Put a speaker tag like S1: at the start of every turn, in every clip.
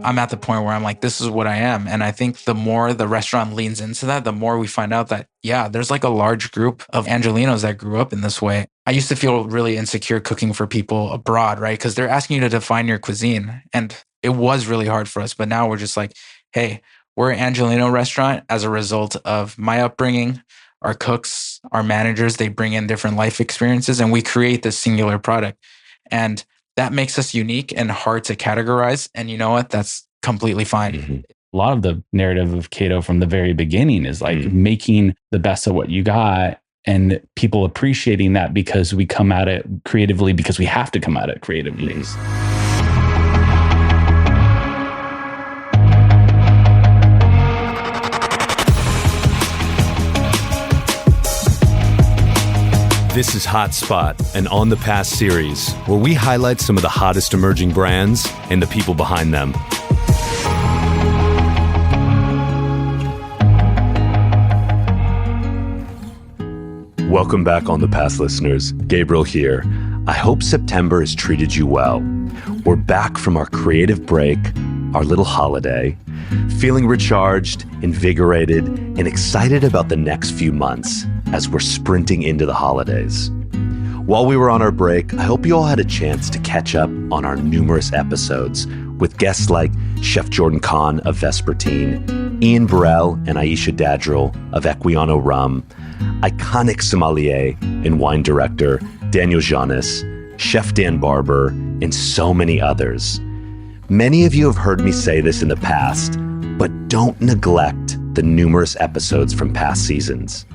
S1: I'm at the point where I'm like, this is what I am. And I think the more the restaurant leans into that, the more we find out that, yeah, there's like a large group of Angelenos that grew up in this way. I used to feel really insecure cooking for people abroad, right? Because they're asking you to define your cuisine. And it was really hard for us. But now we're just like, hey, we're an Angeleno restaurant as a result of my upbringing. Our cooks, our managers, they bring in different life experiences and we create this singular product. And that makes us unique and hard to categorize. And you know what? That's completely fine.
S2: Mm-hmm. A lot of the narrative of Kato from the very beginning is like making the best of what you got and people appreciating that because we come at it creatively because we have to come at it creatively.
S3: This is Hotspot, an On the Pass series where we highlight some of the hottest emerging brands and the people behind them. Welcome back On the Pass, listeners. Gabriel here. I hope September has treated you well. We're back from our creative break, our little holiday, feeling recharged, invigorated, and excited about the next few months as we're sprinting into the holidays. While we were on our break, I hope you all had a chance to catch up on our numerous episodes with guests like Chef Jordan Kahn of Vespertine, Ian Burrell and Aisha Dadrill of Equiano Rum, iconic sommelier and wine director Daniel Humm, Chef Dan Barber, and so many others. Many of you have heard me say this in the past, but don't neglect the numerous episodes from past seasons.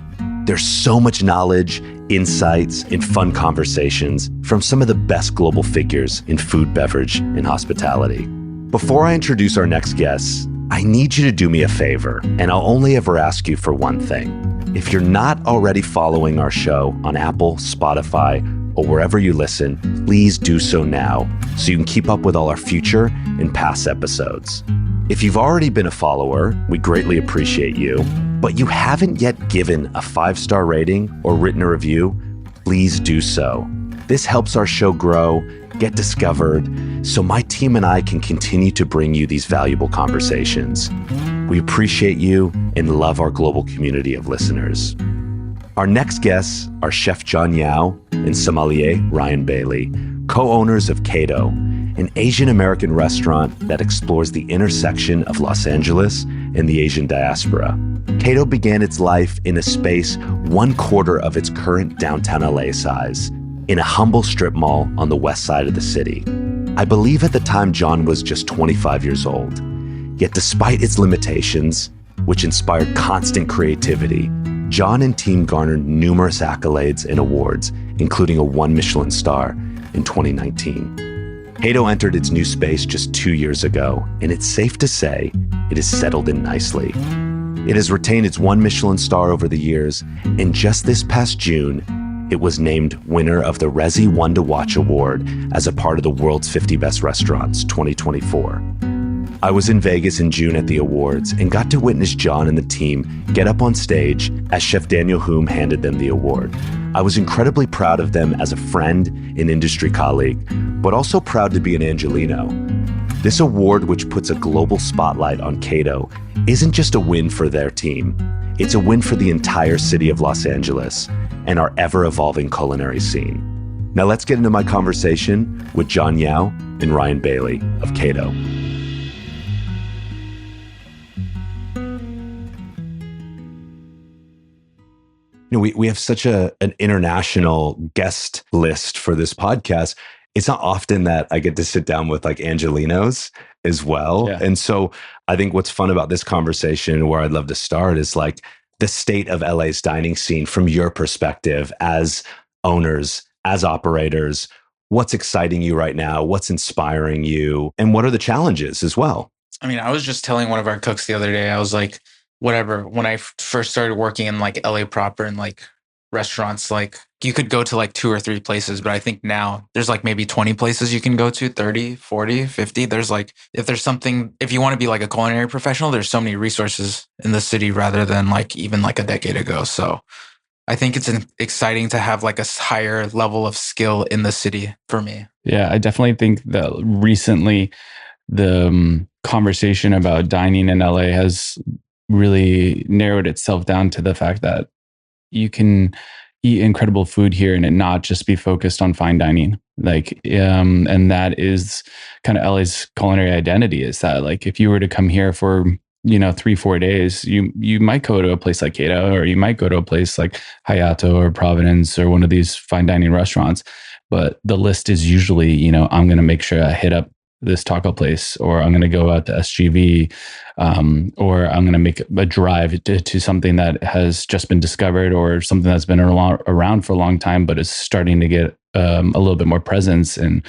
S3: There's so much knowledge, insights, and fun conversations from some of the best global figures in food, beverage, and hospitality. Before I introduce our next guests, I need you to do me a favor, and I'll only ever ask you for one thing. If you're not already following our show on Apple, Spotify, or wherever you listen, please do so now so you can keep up with all our future and past episodes. If you've already been a follower, we greatly appreciate you, but you haven't yet given a 5-star rating or written a review, please do so. This helps our show grow, get discovered, so my team and I can continue to bring you these valuable conversations. We appreciate you and love our global community of listeners. Our next guests are Chef Jon Yao and Sommelier Ryan Bailey, co-owners of Kato, an Asian American restaurant that explores the intersection of Los Angeles and the Asian diaspora. Kato began its life in a space 1/4 of its current downtown LA size, in a humble strip mall on the west side of the city. I believe at the time Jon was just 25 years old. Yet despite its limitations, which inspired constant creativity, Jon and team garnered numerous accolades and awards, including a 1 Michelin star in 2019. Kato entered its new space just 2 years ago, and it's safe to say it has settled in nicely. It has retained its 1 Michelin star over the years, and just this past June, it was named winner of the Resy One to Watch Award as a part of the World's 50 Best Restaurants 2024. I was in Vegas in June at the awards and got to witness Jon and the team get up on stage as Chef Daniel Humm handed them the award. I was incredibly proud of them as a friend and industry colleague, but also proud to be an Angeleno. This award, which puts a global spotlight on Kato, isn't just a win for their team. It's a win for the entire city of Los Angeles and our ever-evolving culinary scene. Now let's get into my conversation with Jon Yao and Ryan Bailey of Kato. You know, we have such an international guest list for this podcast. It's not often that I get to sit down with like Angelenos as well. Yeah. And so I think what's fun about this conversation, where I'd love to start, is like the state of LA's dining scene from your perspective as owners, as operators. What's exciting you right now? What's inspiring you? And what are the challenges as well?
S1: I mean, I was just telling one of our cooks the other day, I was like, whatever, when I first started working in like LA proper and like restaurants, like you could go to like 2 or 3 places, but I think now there's like maybe 20 places you can go to, 30, 40, 50. There's like, if you want to be like a culinary professional, there's so many resources in the city rather than like even like a decade ago. So I think it's exciting to have like a higher level of skill in the city for me.
S2: Yeah, I definitely think that recently the conversation about dining in LA has really narrowed itself down to the fact that you can eat incredible food here and it not just be focused on fine dining. And that is kind of LA's culinary identity, is that like, if you were to come here for, 3-4 days, you might go to a place like Kato, or you might go to a place like Hayato or Providence or one of these fine dining restaurants. But the list is usually, I'm going to make sure I hit up this taco place, or I'm going to go out to SGV, or I'm going to make a drive to something that has just been discovered, or something that's been around for a long time, but is starting to get a little bit more presence and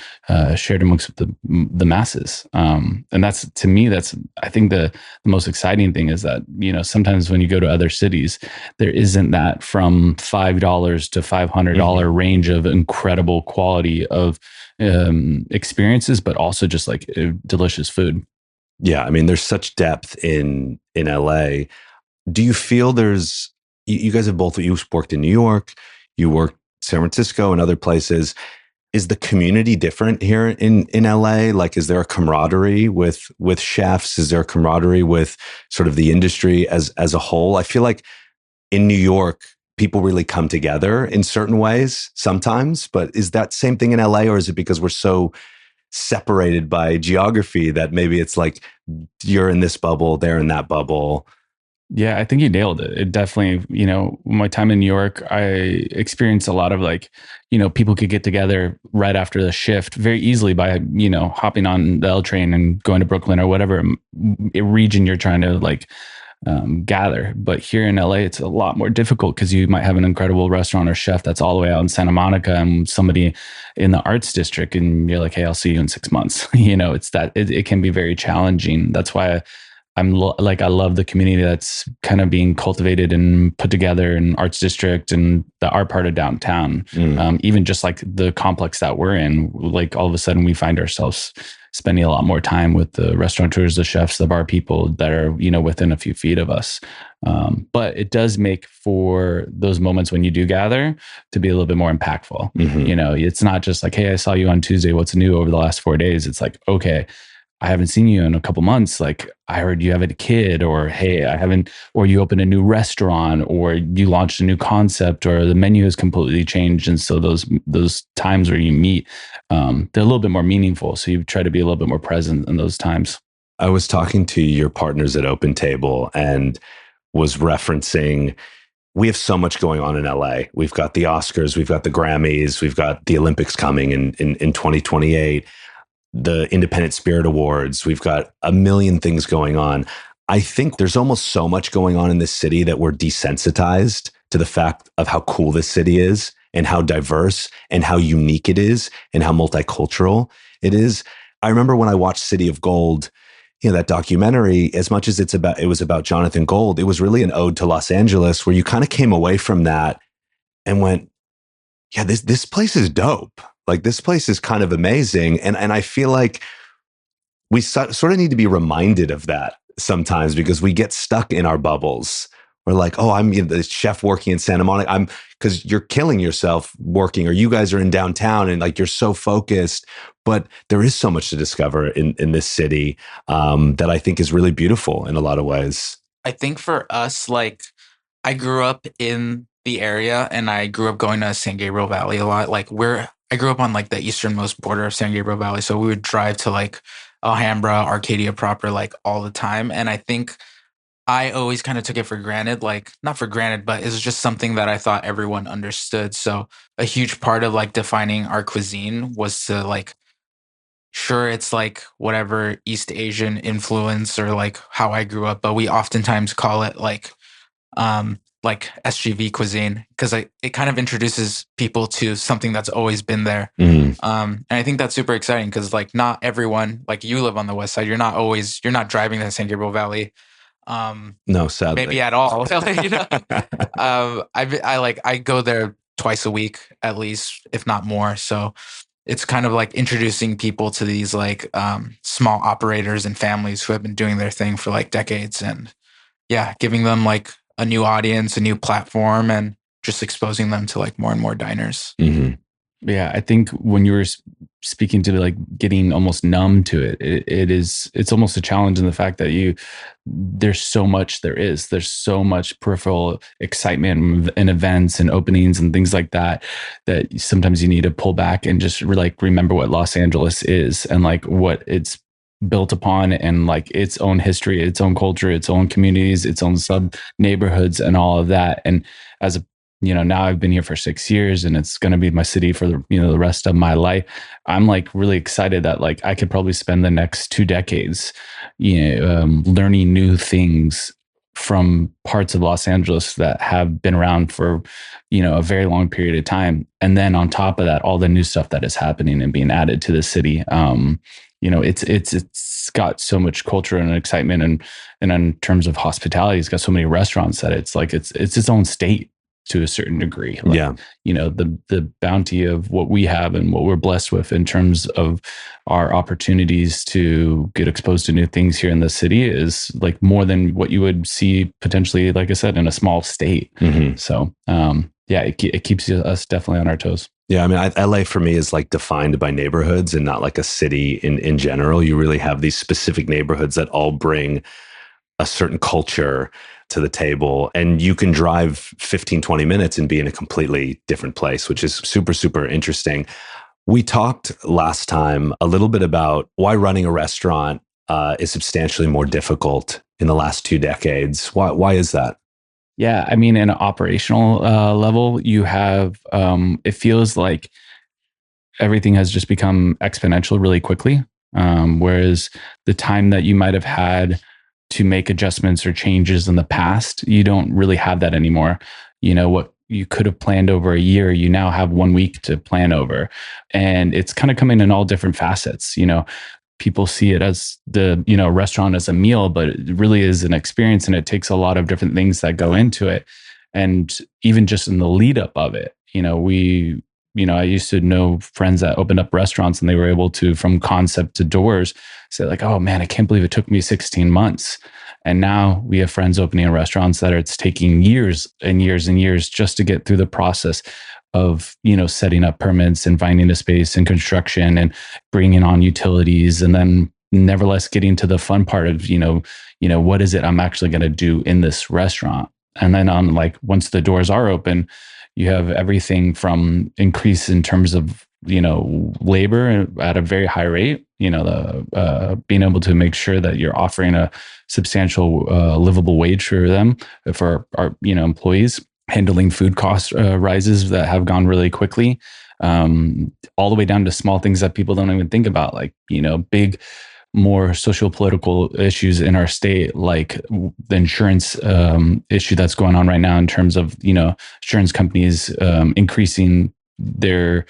S2: shared amongst the masses. And that's, to me, that's, I think the most exciting thing is that, sometimes when you go to other cities, there isn't that from $5 to $500 range of incredible quality of experiences, but also just like delicious food.
S3: Yeah, I mean, there's such depth in LA. Do you feel you guys have both, you worked in New York, you worked San Francisco and other places. Is the community different here in LA? Like, is there a camaraderie with chefs? Is there a camaraderie with sort of the industry as a whole? I feel like in New York, people really come together in certain ways sometimes, but is that same thing in LA, or is it because we're so separated by geography that maybe it's like you're in this bubble, they're in that bubble?
S2: Yeah, I think you nailed it. It definitely, my time in New York, I experienced a lot of like, people could get together right after the shift very easily by, hopping on the L train and going to Brooklyn or whatever region you're trying to like gather. But here in LA, it's a lot more difficult because you might have an incredible restaurant or chef that's all the way out in Santa Monica and somebody in the arts district, and you're like, hey, I'll see you in 6 months. It's that it can be very challenging. That's why I love the community that's kind of being cultivated and put together in Arts District and the art part of downtown. Even just like the complex that we're in, like all of a sudden we find ourselves spending a lot more time with the restaurateurs, the chefs, the bar people that are, within a few feet of us. But it does make for those moments when you do gather to be a little bit more impactful. It's not just like, hey, I saw you on Tuesday, what's new over the last 4 days? It's like, okay, I haven't seen you in a couple months. Like, I heard you have a kid, or hey, or you opened a new restaurant, or you launched a new concept, or the menu has completely changed. And so those times where you meet, they're a little bit more meaningful. So you try to be a little bit more present in those times.
S3: I was talking to your partners at Open Table and was referencing, we have so much going on in LA. We've got the Oscars, we've got the Grammys, we've got the Olympics coming in 2028. The Independent Spirit Awards. We've got a million things going on. I think there's almost so much going on in this city that we're desensitized to the fact of how cool this city is and how diverse and how unique it is and how multicultural it is. I remember when I watched City of Gold, that documentary, as much as it was about Jonathan Gold, it was really an ode to Los Angeles, where you kind of came away from that and went, yeah, this place is dope. Like, this place is kind of amazing. And I feel like we sort of need to be reminded of that sometimes, because we get stuck in our bubbles. We're like, oh, I'm the chef working in Santa Monica. Because you're killing yourself working, or you guys are in downtown and like you're so focused. But there is so much to discover in this city that I think is really beautiful in a lot of ways.
S1: I think for us, like, I grew up in the area and I grew up going to San Gabriel Valley a lot. Like, I grew up on like the easternmost border of San Gabriel Valley. So we would drive to like Alhambra, Arcadia proper, like all the time. And I think I always kind of took it for granted, like not for granted, but it's just something that I thought everyone understood. So a huge part of like defining our cuisine was to like, sure, it's like whatever East Asian influence or like how I grew up, but we oftentimes call it like SGV cuisine, because it kind of introduces people to something that's always been there. And I think that's super exciting, because like not everyone, like you live on the West Side, you're not driving to San Gabriel Valley.
S3: No, sadly.
S1: Maybe at all. I go there twice a week at least, if not more. So it's kind of like introducing people to these like small operators and families who have been doing their thing for like decades, and giving them like a new audience, a new platform, and just exposing them to like more and more diners.
S3: Mm-hmm.
S2: Yeah, I think when you were speaking to like getting almost numb to it, it's almost a challenge in the fact that there's so much peripheral excitement and events and openings and things like that, that sometimes you need to pull back and just like remember what Los Angeles is and like what it's built upon and like its own history, its own culture, its own communities, its own sub neighborhoods and all of that. And as a now I've been here for 6 years and it's going to be my city for the rest of my life. I'm like really excited that like I could probably spend the next 2 decades, learning new things from parts of Los Angeles that have been around for, a very long period of time. And then on top of that, all the new stuff that is happening and being added to the city. It's got so much culture and excitement, and in terms of hospitality, it's got so many restaurants that it's like it's its own state to a certain degree. Like,
S3: Yeah.
S2: The bounty of what we have and what we're blessed with in terms of our opportunities to get exposed to new things here in the city is like more than what you would see potentially, like I said, in a small state.
S3: Mm-hmm.
S2: So, it keeps us definitely on our toes.
S3: Yeah, I mean, LA for me is like defined by neighborhoods and not like a city in general. You really have these specific neighborhoods that all bring a certain culture to the table, and you can drive 15, 20 minutes and be in a completely different place, which is super, super interesting. We talked last time a little bit about why running a restaurant is substantially more difficult in the last 2 decades. Why is that?
S2: Yeah, I mean, in an operational level, you have, it feels like everything has just become exponential really quickly. Whereas the time that you might have had to make adjustments or changes in the past, you don't really have that anymore. What you could have planned over a year, you now have 1 week to plan over. And it's kind of coming in all different facets. People see it as the, restaurant as a meal, but it really is an experience, and it takes a lot of different things that go into it. And even just in the lead up of it, I used to know friends that opened up restaurants and they were able to, from concept to doors, say like, oh man, I can't believe it took me 16 months. And now we have friends opening restaurants that it's taking years and years and years just to get through the process of, setting up permits and finding a space and construction and bringing on utilities, and then nevertheless getting to the fun part of, what is it I'm actually going to do in this restaurant? And then on like, once the doors are open, you have everything from increase in terms of, labor at a very high rate, being able to make sure that you're offering a substantial livable wage for them, for our, employees, handling food cost rises that have gone really quickly, all the way down to small things that people don't even think about, like, big, more social political issues in our state, like the insurance issue that's going on right now in terms of, insurance companies increasing their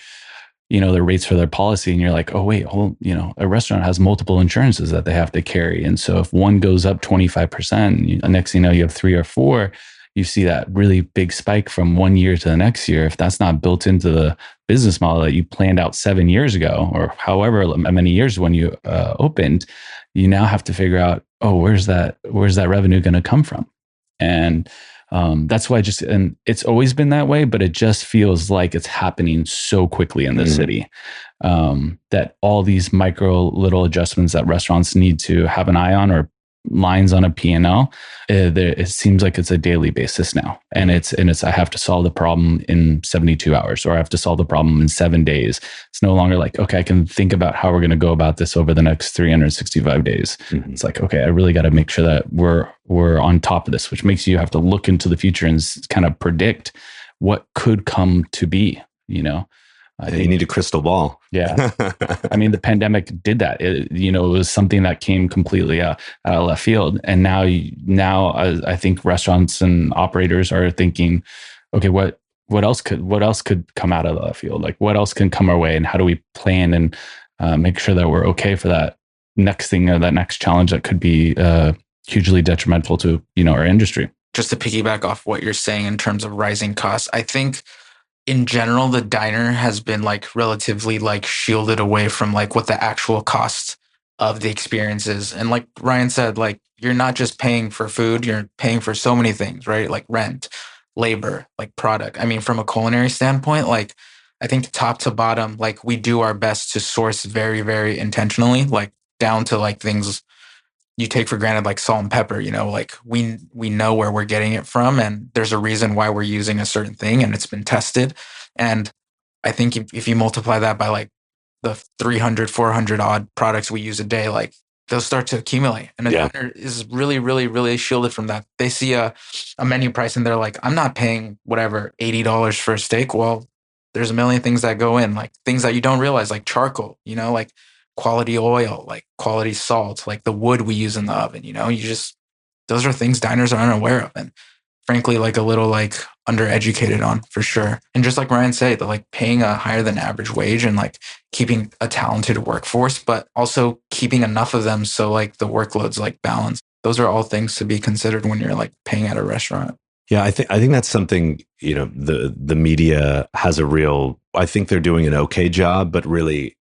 S2: rates for their policy. And you're like, oh, wait, a restaurant has multiple insurances that they have to carry. And so if one goes up 25%, the next thing you know, you have 3 or 4, you see that really big spike from 1 year to the next year. If that's not built into the business model that you planned out 7 years ago, or however many years when you opened, you now have to figure out, oh, where's that revenue going to come from? And that's why and it's always been that way, but it just feels like it's happening so quickly in the city, that all these micro little adjustments that restaurants need to have an eye on, or lines on a P&L, it seems like it's a daily basis now. And it's I have to solve the problem in 72 hours, or I have to solve the problem in 7 days. It's no longer like, okay, I can think about how we're going to go about this over the next 365 days. Mm-hmm. It's like, okay, I really got to make sure that we're on top of this, which makes you have to look into the future and kind of predict what could come to be, I think
S3: you need a crystal ball.
S2: Yeah. I mean, the pandemic did that. It was something that came completely out of left field. And now I think restaurants and operators are thinking, okay, what else could come out of the left field? Like, what else can come our way? And how do we plan and make sure that we're okay for that next thing, or that next challenge that could be hugely detrimental to, our industry?
S1: Just to piggyback off what you're saying in terms of rising costs, I think in general, the diner has been like relatively like shielded away from like what the actual cost of the experience is. And like Ryan said, like you're not just paying for food, you're paying for so many things, right? Like rent, labor, like product. I mean, from a culinary standpoint, like I think top to bottom, like we do our best to source very, very intentionally, like down to like things you take for granted, like salt and pepper, like we know where we're getting it from, and there's a reason why we're using a certain thing, and it's been tested. And I think if you multiply that by like the 300, 400 odd products we use a day, like they'll start to accumulate. And a diner is really, really, really shielded from that. They see a menu price and they're like, I'm not paying whatever, $80 for a steak. Well, there's a million things that go in, like things that you don't realize, like charcoal, like quality oil, like quality salt, like the wood we use in the oven, those are things diners are unaware of. And frankly, like a little like undereducated on for sure. And just like Ryan said, like paying a higher than average wage and like keeping a talented workforce, but also keeping enough of them so like the workload's like balanced. Those are all things to be considered when you're like paying at a restaurant.
S3: Yeah, I think that's something, the media has I think they're doing an okay job, but really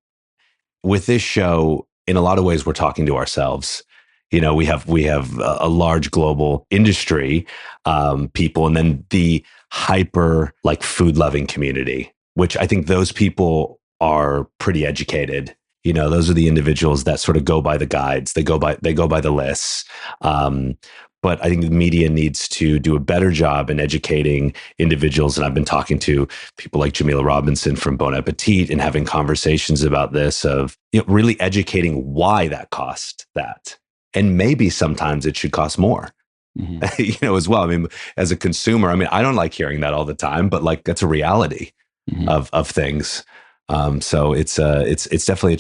S3: with this show, in a lot of ways, we're talking to ourselves. We have a large global industry, people, and then the hyper like food loving community, which I think those people are pretty educated. Those are the individuals that sort of go by the guides. They go by the lists. But I think the media needs to do a better job in educating individuals. And I've been talking to people like Jamila Robinson from Bon Appetit and having conversations about this of really educating why that cost that. And maybe sometimes it should cost more, as well. I mean, as a consumer, I don't like hearing that all the time, but like that's a reality of things. So it's definitely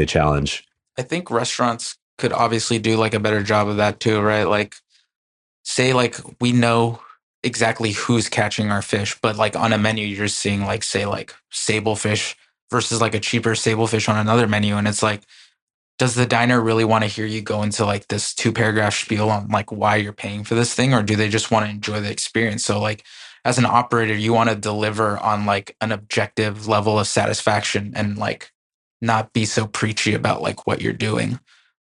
S3: a challenge.
S1: I think restaurants could obviously do like a better job of that too, right? Like say like we know exactly who's catching our fish, but like on a menu, you're seeing like, say like sable fish versus like a cheaper sable fish on another menu. And it's like, does the diner really want to hear you go into like this 2-paragraph spiel on like why you're paying for this thing? Or do they just want to enjoy the experience? So like as an operator, you want to deliver on like an objective level of satisfaction and like not be so preachy about like what you're doing.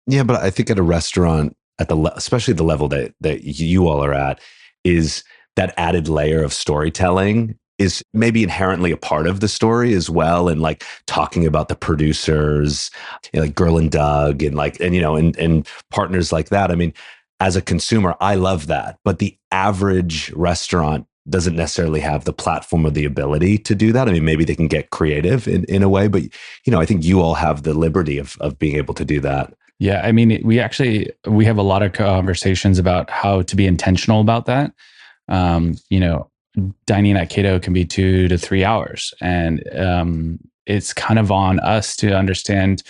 S3: Yeah, but I think at a restaurant, especially the level that you all are at, is that added layer of storytelling is maybe inherently a part of the story as well. And like talking about the producers, like Girl and Doug and partners like that. I mean, as a consumer, I love that. But the average restaurant doesn't necessarily have the platform or the ability to do that. I mean, maybe they can get creative in a way, but I think you all have the liberty of being able to do that.
S2: Yeah, I mean, we have a lot of conversations about how to be intentional about that. Dining at Kato can be 2 to 3 hours, and it's kind of on us to understand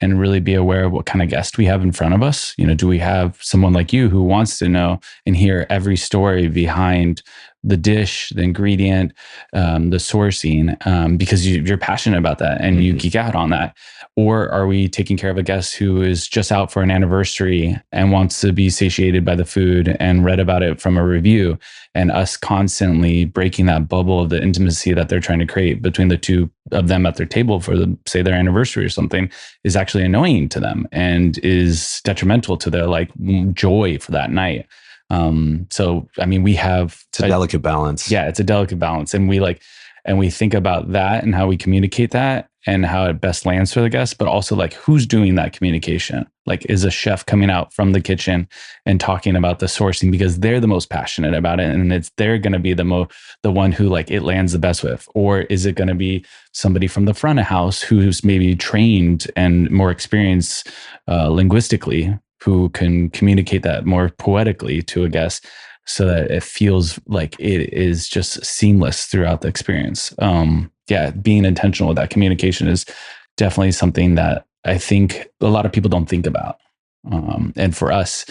S2: and really be aware of what kind of guest we have in front of us. Do we have someone like you who wants to know and hear every story behind the dish, the ingredient, the sourcing, because you're passionate about that and you geek out on that? Or are we taking care of a guest who is just out for an anniversary and wants to be satiated by the food and read about it from a review, and us constantly breaking that bubble of the intimacy that they're trying to create between the two of them at their table for say their anniversary or something is actually annoying to them and is detrimental to their like joy for that night. So, I mean, it's
S3: a delicate balance.
S2: Yeah, it's a delicate balance. And we think about that and how we communicate that and how it best lands for the guests, but also like who's doing that communication? Like, is a chef coming out from the kitchen and talking about the sourcing because they're the most passionate about it and they're going to be the one who like it lands the best with? Or is it going to be somebody from the front of house who's maybe trained and more experienced linguistically, who can communicate that more poetically to a guest so that it feels like it is just seamless throughout the experience? Being intentional with that communication is definitely something that I think a lot of people don't think about. And for us,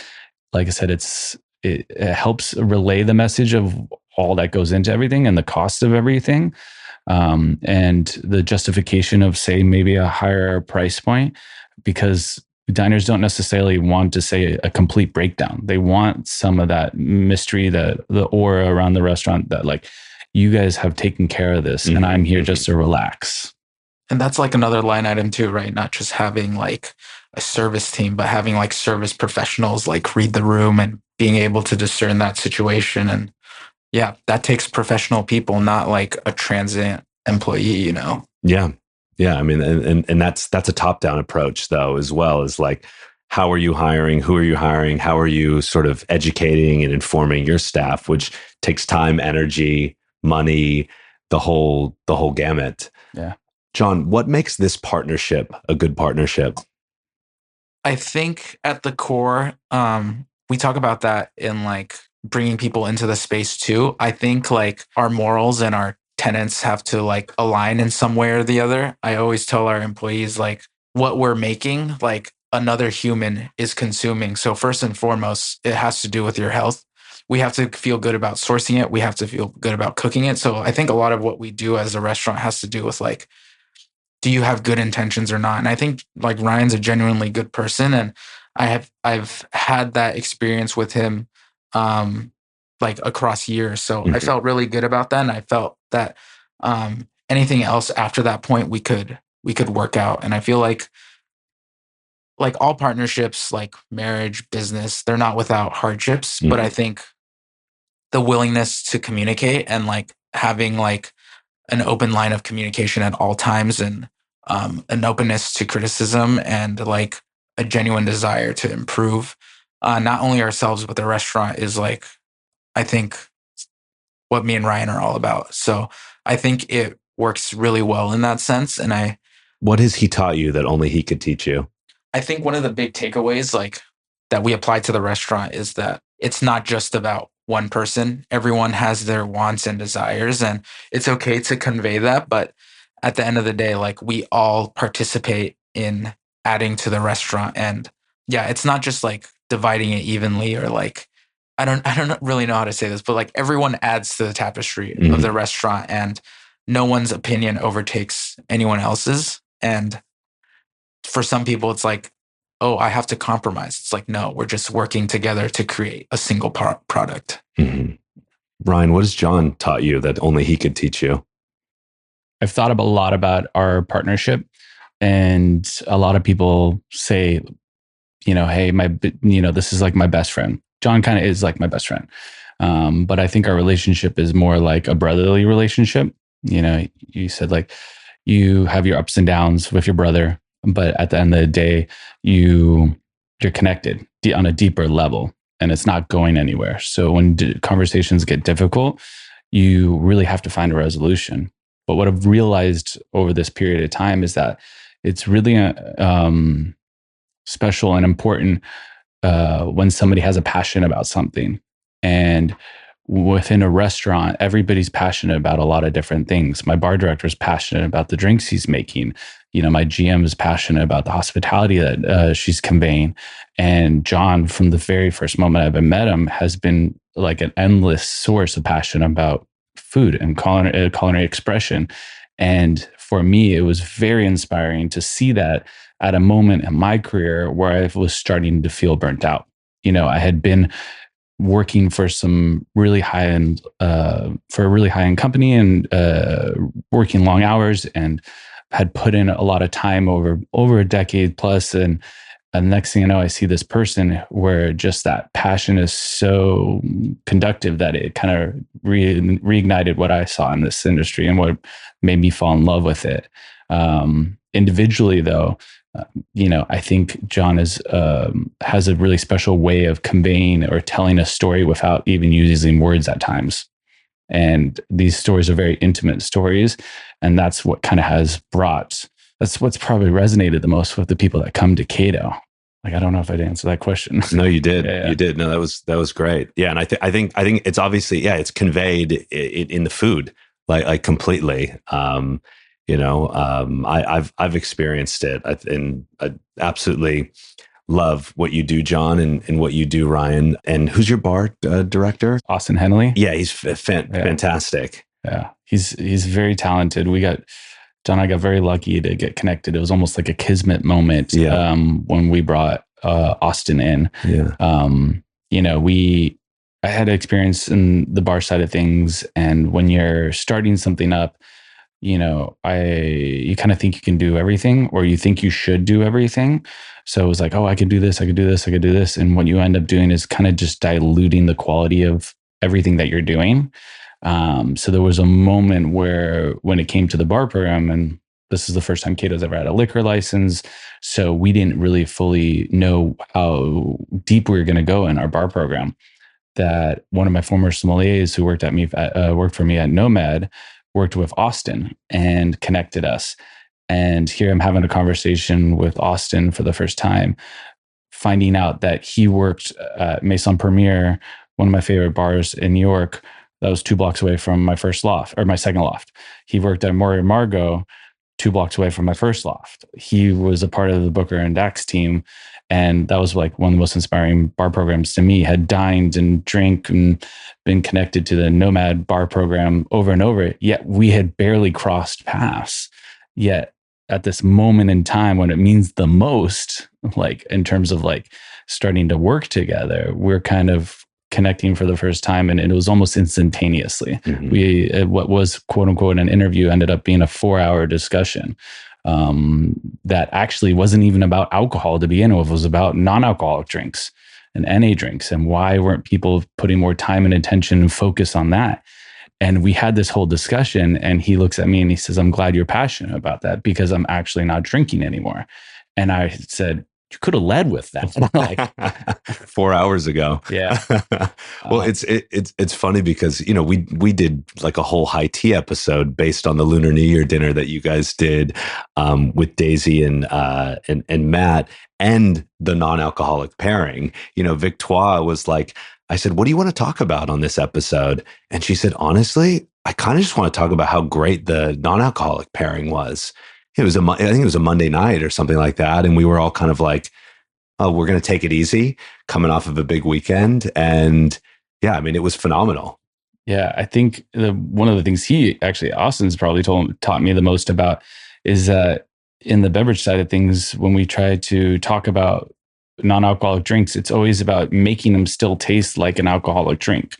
S2: like I said, it helps relay the message of all that goes into everything and the cost of everything. And the justification of, say, maybe a higher price point, because diners don't necessarily want to say a complete breakdown. They want some of that mystery, the aura around the restaurant that like, you guys have taken care of this and I'm here just to relax.
S1: And that's like another line item too, right? Not just having like a service team, but having like service professionals like read the room and being able to discern that situation. And yeah, that takes professional people, not like a transient employee,
S3: Yeah. Yeah. I mean, and that's a top-down approach though, as well as like, how are you hiring? Who are you hiring? How are you sort of educating and informing your staff, which takes time, energy, money, the whole gamut.
S2: Yeah.
S3: Jon, what makes this partnership a good partnership?
S1: I think at the core, we talk about that in like bringing people into the space too. I think like our morals and our tenets have to like align in some way or the other. I always tell our employees like what we're making, like another human is consuming. So first and foremost, it has to do with your health. We have to feel good about sourcing it. We have to feel good about cooking it. So I think a lot of what we do as a restaurant has to do with like, do you have good intentions or not? And I think like Ryan's a genuinely good person, and I've had that experience with him, like across years. So I felt really good about that, and I felt that anything else after that point we could work out. And I feel like all partnerships, like marriage, business, they're not without hardships. But I think the willingness to communicate and like having like an open line of communication at all times, and an openness to criticism, and like a genuine desire to improve not only ourselves but the restaurant is like, I think, what me and Ryan are all about. So I think it works really well in that sense. And
S3: what has he taught you that only he could teach you?
S1: I think one of the big takeaways like that we apply to the restaurant is that it's not just about one person. Everyone has their wants and desires, and it's okay to convey that. But at the end of the day, like we all participate in adding to the restaurant. And yeah, it's not just like dividing it evenly, or like, I don't really know how to say this, but like everyone adds to the tapestry of the restaurant, and no one's opinion overtakes anyone else's. And for some people, it's like, oh, I have to compromise. It's like, no, we're just working together to create a single product.
S3: Ryan, what has Jon taught you that only he could teach you?
S2: I've thought a lot about our partnership, and a lot of people say, hey, this is like my best friend. Jon kind of is like my best friend. But I think our relationship is more like a brotherly relationship. You said like you have your ups and downs with your brother, but at the end of the day, you're connected on a deeper level, and it's not going anywhere. So when conversations get difficult, you really have to find a resolution. But what I've realized over this period of time is that it's really special and important when somebody has a passion about something. And within a restaurant, everybody's passionate about a lot of different things. My bar director is passionate about the drinks he's making. My GM is passionate about the hospitality that she's conveying. And Jon, from the very first moment I've met him, has been like an endless source of passion about food and culinary expression. And for me, it was very inspiring to see that at a moment in my career where I was starting to feel burnt out. I had been working for some really high-end, for a really high-end company, and working long hours, and had put in a lot of time over a decade plus. And next thing you know, I see this person where just that passion is so conductive that it kind of reignited what I saw in this industry and what made me fall in love with it. Individually, though, I think Jon has a really special way of conveying or telling a story without even using words at times. And these stories are very intimate stories. And that's what kind of that's what's probably resonated the most with the people that come to Kato. Like, I don't know if I'd answer that question.
S3: No, you did.
S2: Yeah.
S3: You did. No, that was great. Yeah. And I think it's obviously, it's conveyed in the food, like completely. I've experienced it, and I absolutely love what you do, Jon, and what you do, Ryan. And who's your bar director?
S2: Austin Henley.
S3: Yeah, he's fantastic.
S2: Yeah, he's very talented. Jon and I got very lucky to get connected. It was almost like a kismet moment when we brought Austin in.
S3: Yeah.
S2: I had experience in the bar side of things, and when you're starting something up, you kind of think you can do everything, or you think you should do everything. So it was like, oh, I could do this, I could do this, I could do this. And what you end up doing is kind of just diluting the quality of everything that you're doing. So there was a moment where when it came to the bar program, and this is the first time Kato's ever had a liquor license, so we didn't really fully know how deep we were going to go in our bar program. That one of my former sommeliers who worked for me at Nomad worked with Austin and connected us. And here I'm having a conversation with Austin for the first time, finding out that he worked at Maison Premier, one of my favorite bars in New York. That was 2 blocks away from my first loft, or my second loft. He worked at Maury Margot, 2 blocks away from my first loft. He was a part of the Booker and Dax team. And that was like one of the most inspiring bar programs to me. Had dined and drank and been connected to the Nomad bar program over and over. Yet we had barely crossed paths. Yet at this moment in time when it means the most, like in terms of like starting to work together, we're kind of connecting for the first time, and it was almost instantaneously. What was quote unquote an interview ended up being a 4-hour discussion that actually wasn't even about alcohol to begin with. It was about non-alcoholic drinks and NA drinks, and why weren't people putting more time and attention and focus on that. And we had this whole discussion, and he looks at me and he says, "I'm glad you're passionate about that, because I'm actually not drinking anymore." And I said, "You could have led with that."
S3: Like 4 hours ago.
S2: Yeah.
S3: Well, it's funny because, you know, we did like a whole high tea episode based on the Lunar New Year dinner that you guys did with Daisy and Matt, and the non-alcoholic pairing. You know, Victoire was like, I said, "What do you want to talk about on this episode?" And she said, "Honestly, I kind of just want to talk about how great the non-alcoholic pairing was." I think it was a Monday night or something like that. And we were all kind of like, "Oh, we're going to take it easy," coming off of a big weekend. And yeah, I mean, it was phenomenal.
S2: Yeah. I think one of the things Austin's probably taught me the most about is that in the beverage side of things, when we try to talk about non-alcoholic drinks, it's always about making them still taste like an alcoholic drink.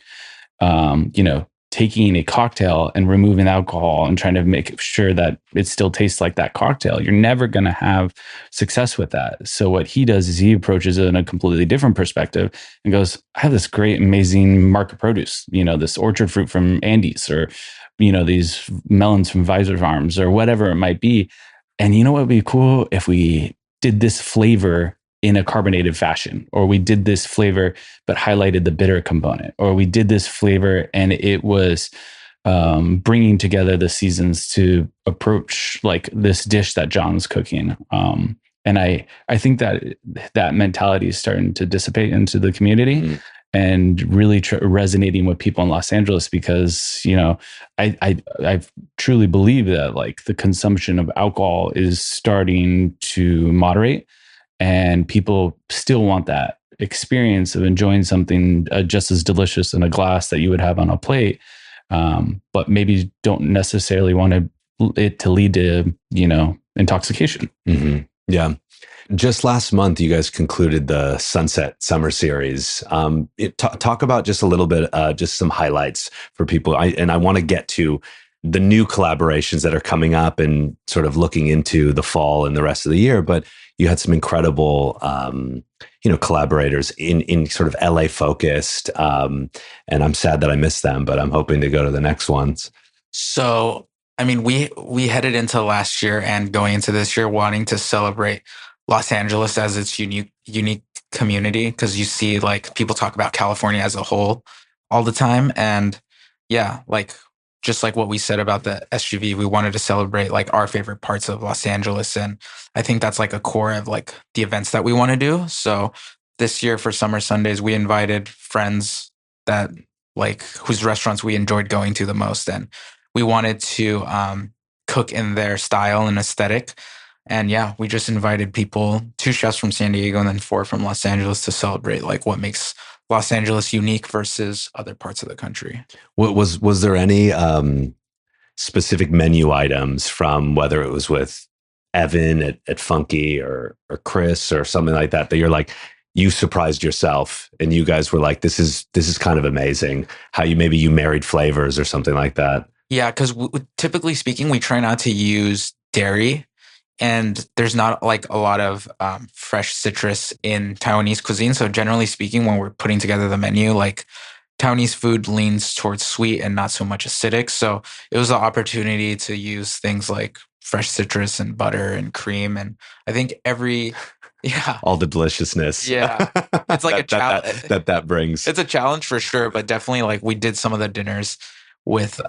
S2: Taking a cocktail and removing alcohol and trying to make sure that it still tastes like that cocktail, you're never going to have success with that. So what he does is he approaches it in a completely different perspective and goes, "I have this great, amazing market produce, this orchard fruit from Andes, or, these melons from Visor Farms, or whatever it might be. And you know what would be cool if we did this flavor in a carbonated fashion, or we did this flavor but highlighted the bitter component, or we did this flavor and it was bringing together the seasons to approach like this dish that John's cooking." And I think that mentality is starting to dissipate into the community and really resonating with people in Los Angeles, because I truly believe that like the consumption of alcohol is starting to moderate. And people still want that experience of enjoying something just as delicious in a glass that you would have on a plate, but maybe don't necessarily want it to lead to, intoxication.
S3: Mm-hmm. Yeah. Just last month, you guys concluded the Sunset Summer Series. Talk about just a little bit, just some highlights for people. I want to get to the new collaborations that are coming up and sort of looking into the fall and the rest of the year. But you had some incredible, collaborators in sort of LA focused. And I'm sad that I missed them, but I'm hoping to go to the next ones.
S1: So, I mean, we headed into last year and going into this year wanting to celebrate Los Angeles as its unique community, because you see like people talk about California as a whole all the time. And yeah, like just like what we said about the SGV, we wanted to celebrate like our favorite parts of Los Angeles. And I think that's like a core of like the events that we want to do. So this year for Summer Sundays, we invited friends that like whose restaurants we enjoyed going to the most. And we wanted to cook in their style and aesthetic. And yeah, we just invited people, 2 chefs from San Diego and then 4 from Los Angeles, to celebrate like what makes Los Angeles unique versus other parts of the country.
S3: Was there any specific menu items from whether it was with Evan at Funky or Chris or something like that you're like, you surprised yourself and you guys were like, this is kind of amazing how you married flavors or something like that?
S1: Yeah, because typically speaking, we try not to use dairy. And there's not like a lot of fresh citrus in Taiwanese cuisine. So generally speaking, when we're putting together the menu, like Taiwanese food leans towards sweet and not so much acidic. So it was an opportunity to use things like fresh citrus and butter and cream. And I think yeah.
S3: All the deliciousness.
S1: Yeah. It's like a challenge.
S3: That brings.
S1: It's a challenge for sure, but definitely like we did some of the dinners with,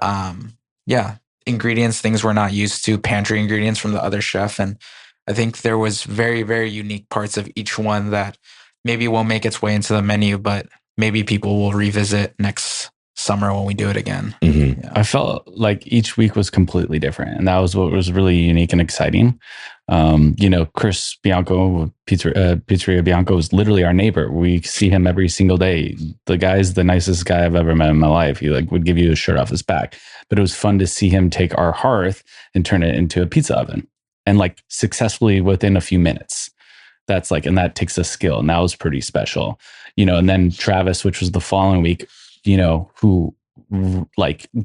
S1: ingredients, things we're not used to, pantry ingredients from the other chef. And I think there was very, very unique parts of each one that maybe won't make its way into the menu, but maybe people will revisit next summer when we do it again.
S3: Mm-hmm.
S2: Yeah. I felt like each week was completely different. And that was what was really unique and exciting. Chris Bianco, Pizzeria Bianco, is literally our neighbor. We see him every single day. The guy's the nicest guy I've ever met in my life. He would give you a shirt off his back. But it was fun to see him take our hearth and turn it into a pizza oven, and successfully within a few minutes. And that takes a skill, and that was pretty special. And then Travis, which was the following week, who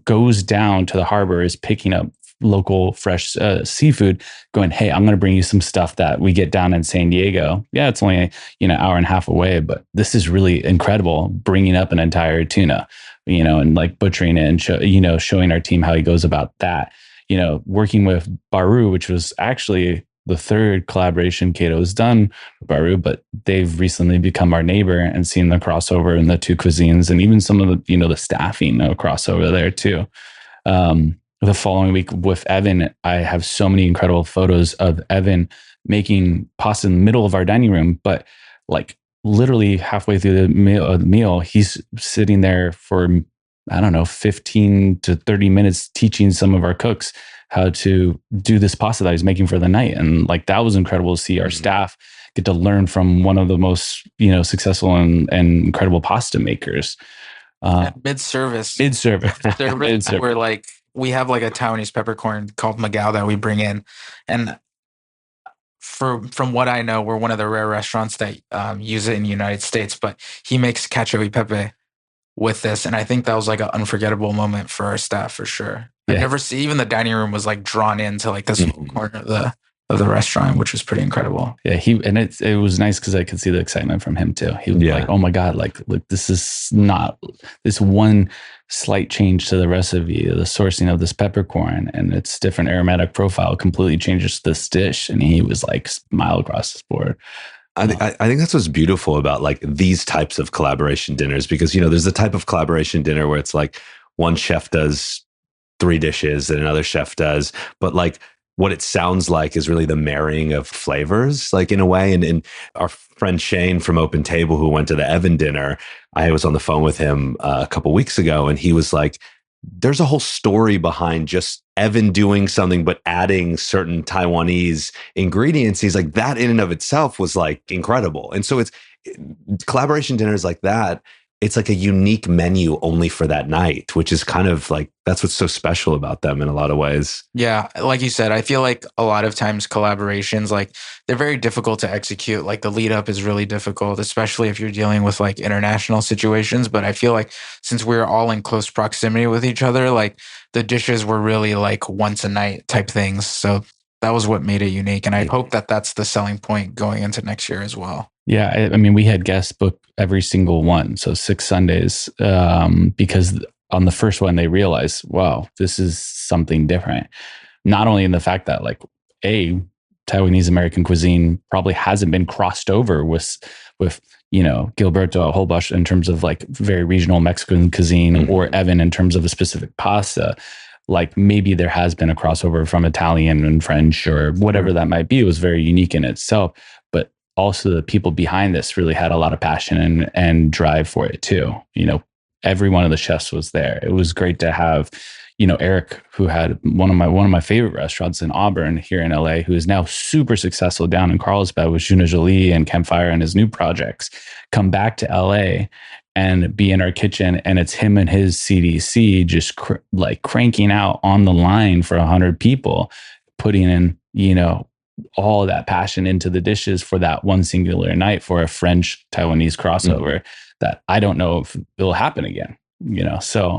S2: goes down to the harbor, is picking up local fresh seafood, going, hey, I'm going to bring you some stuff that we get down in San Diego. Yeah, it's only hour and a half away, but this is really incredible, bringing up an entire tuna, and butchering it and showing our team how he goes about that. Working with Baru, which was actually the third collaboration Kato has done with Baru, but they've recently become our neighbor, and seen the crossover in the two cuisines, and even some of the the staffing crossover there too. The following week with Evan, I have so many incredible photos of Evan making pasta in the middle of our dining room, but literally halfway through the meal, he's sitting there for, I don't know, 15 to 30 minutes teaching some of our cooks how to do this pasta that he's making for the night. And that was incredible to see our staff get to learn from one of the most, successful and incredible pasta makers.
S1: Mid-service.
S2: We're
S1: we have a Taiwanese peppercorn called Magao that we bring in. And from what I know, we're one of the rare restaurants that use it in the United States, but he makes cacio e pepe with this. And I think that was an unforgettable moment for our staff for sure.
S2: Yeah.
S1: I've never seen, even the dining room was drawn into this little corner of the restaurant, which was pretty incredible.
S2: Yeah, it was nice because I could see the excitement from him too. He was oh my God, this is not this one slight change to the recipe, the sourcing of this peppercorn and its different aromatic profile completely changes this dish. And he was smile across the board.
S3: I think that's what's beautiful about these types of collaboration dinners, because there's the type of collaboration dinner where it's one chef does 3 dishes and another chef does, but what it sounds like is really the marrying of flavors, in a way. And our friend Shane from Open Table, who went to the Evan dinner, I was on the phone with him a couple weeks ago, and he was there's a whole story behind just Evan doing something, but adding certain Taiwanese ingredients. He's that in and of itself was incredible. And so it's collaboration dinners like that. It's a unique menu only for that night, which is kind of that's what's so special about them in a lot of ways.
S1: Yeah. Like you said, I feel a lot of times collaborations, they're very difficult to execute. The lead up is really difficult, especially if you're dealing with international situations. But I feel since we're all in close proximity with each other, the dishes were really once a night type things. So that was what made it unique. And I hope that that's the selling point going into next year as well.
S2: Yeah, I mean, we had guests book every single one, so 6 Sundays, because on the first one they realized, wow, this is something different. Not only in the fact that Taiwanese American cuisine probably hasn't been crossed over with Gilberto, a whole bunch in terms of very regional Mexican cuisine, or Evan in terms of a specific pasta. Maybe there has been a crossover from Italian and French or whatever that might be. It was very unique in itself, but also the people behind this really had a lot of passion and drive for it too. Every one of the chefs was there. It was great to have, Eric, who had one of my favorite restaurants in Auburn here in LA, who is now super successful down in Carlsbad with Juna Jolie and Campfire and his new projects, come back to LA and be in our kitchen. And it's him and his CDC just cranking out on the line for 100 people, putting in, all that passion into the dishes for that one singular night for a French Taiwanese crossover that I don't know if it'll happen again, so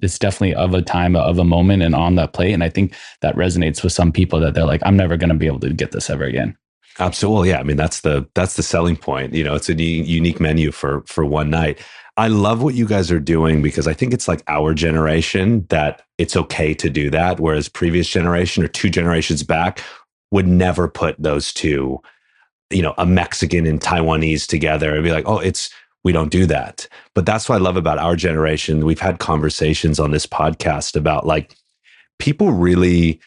S2: it's definitely of a time, of a moment and on that plate. And I think that resonates with some people that they're I'm never going to be able to get this ever again.
S3: Absolutely. Yeah. I mean, that's the selling point. It's a unique menu for one night. I love what you guys are doing because I think it's like our generation that it's okay to do that. Whereas previous generation or two generations back would never put those two, a Mexican and Taiwanese together and be like, oh, we don't do that. But that's what I love about our generation. We've had conversations on this podcast about like people really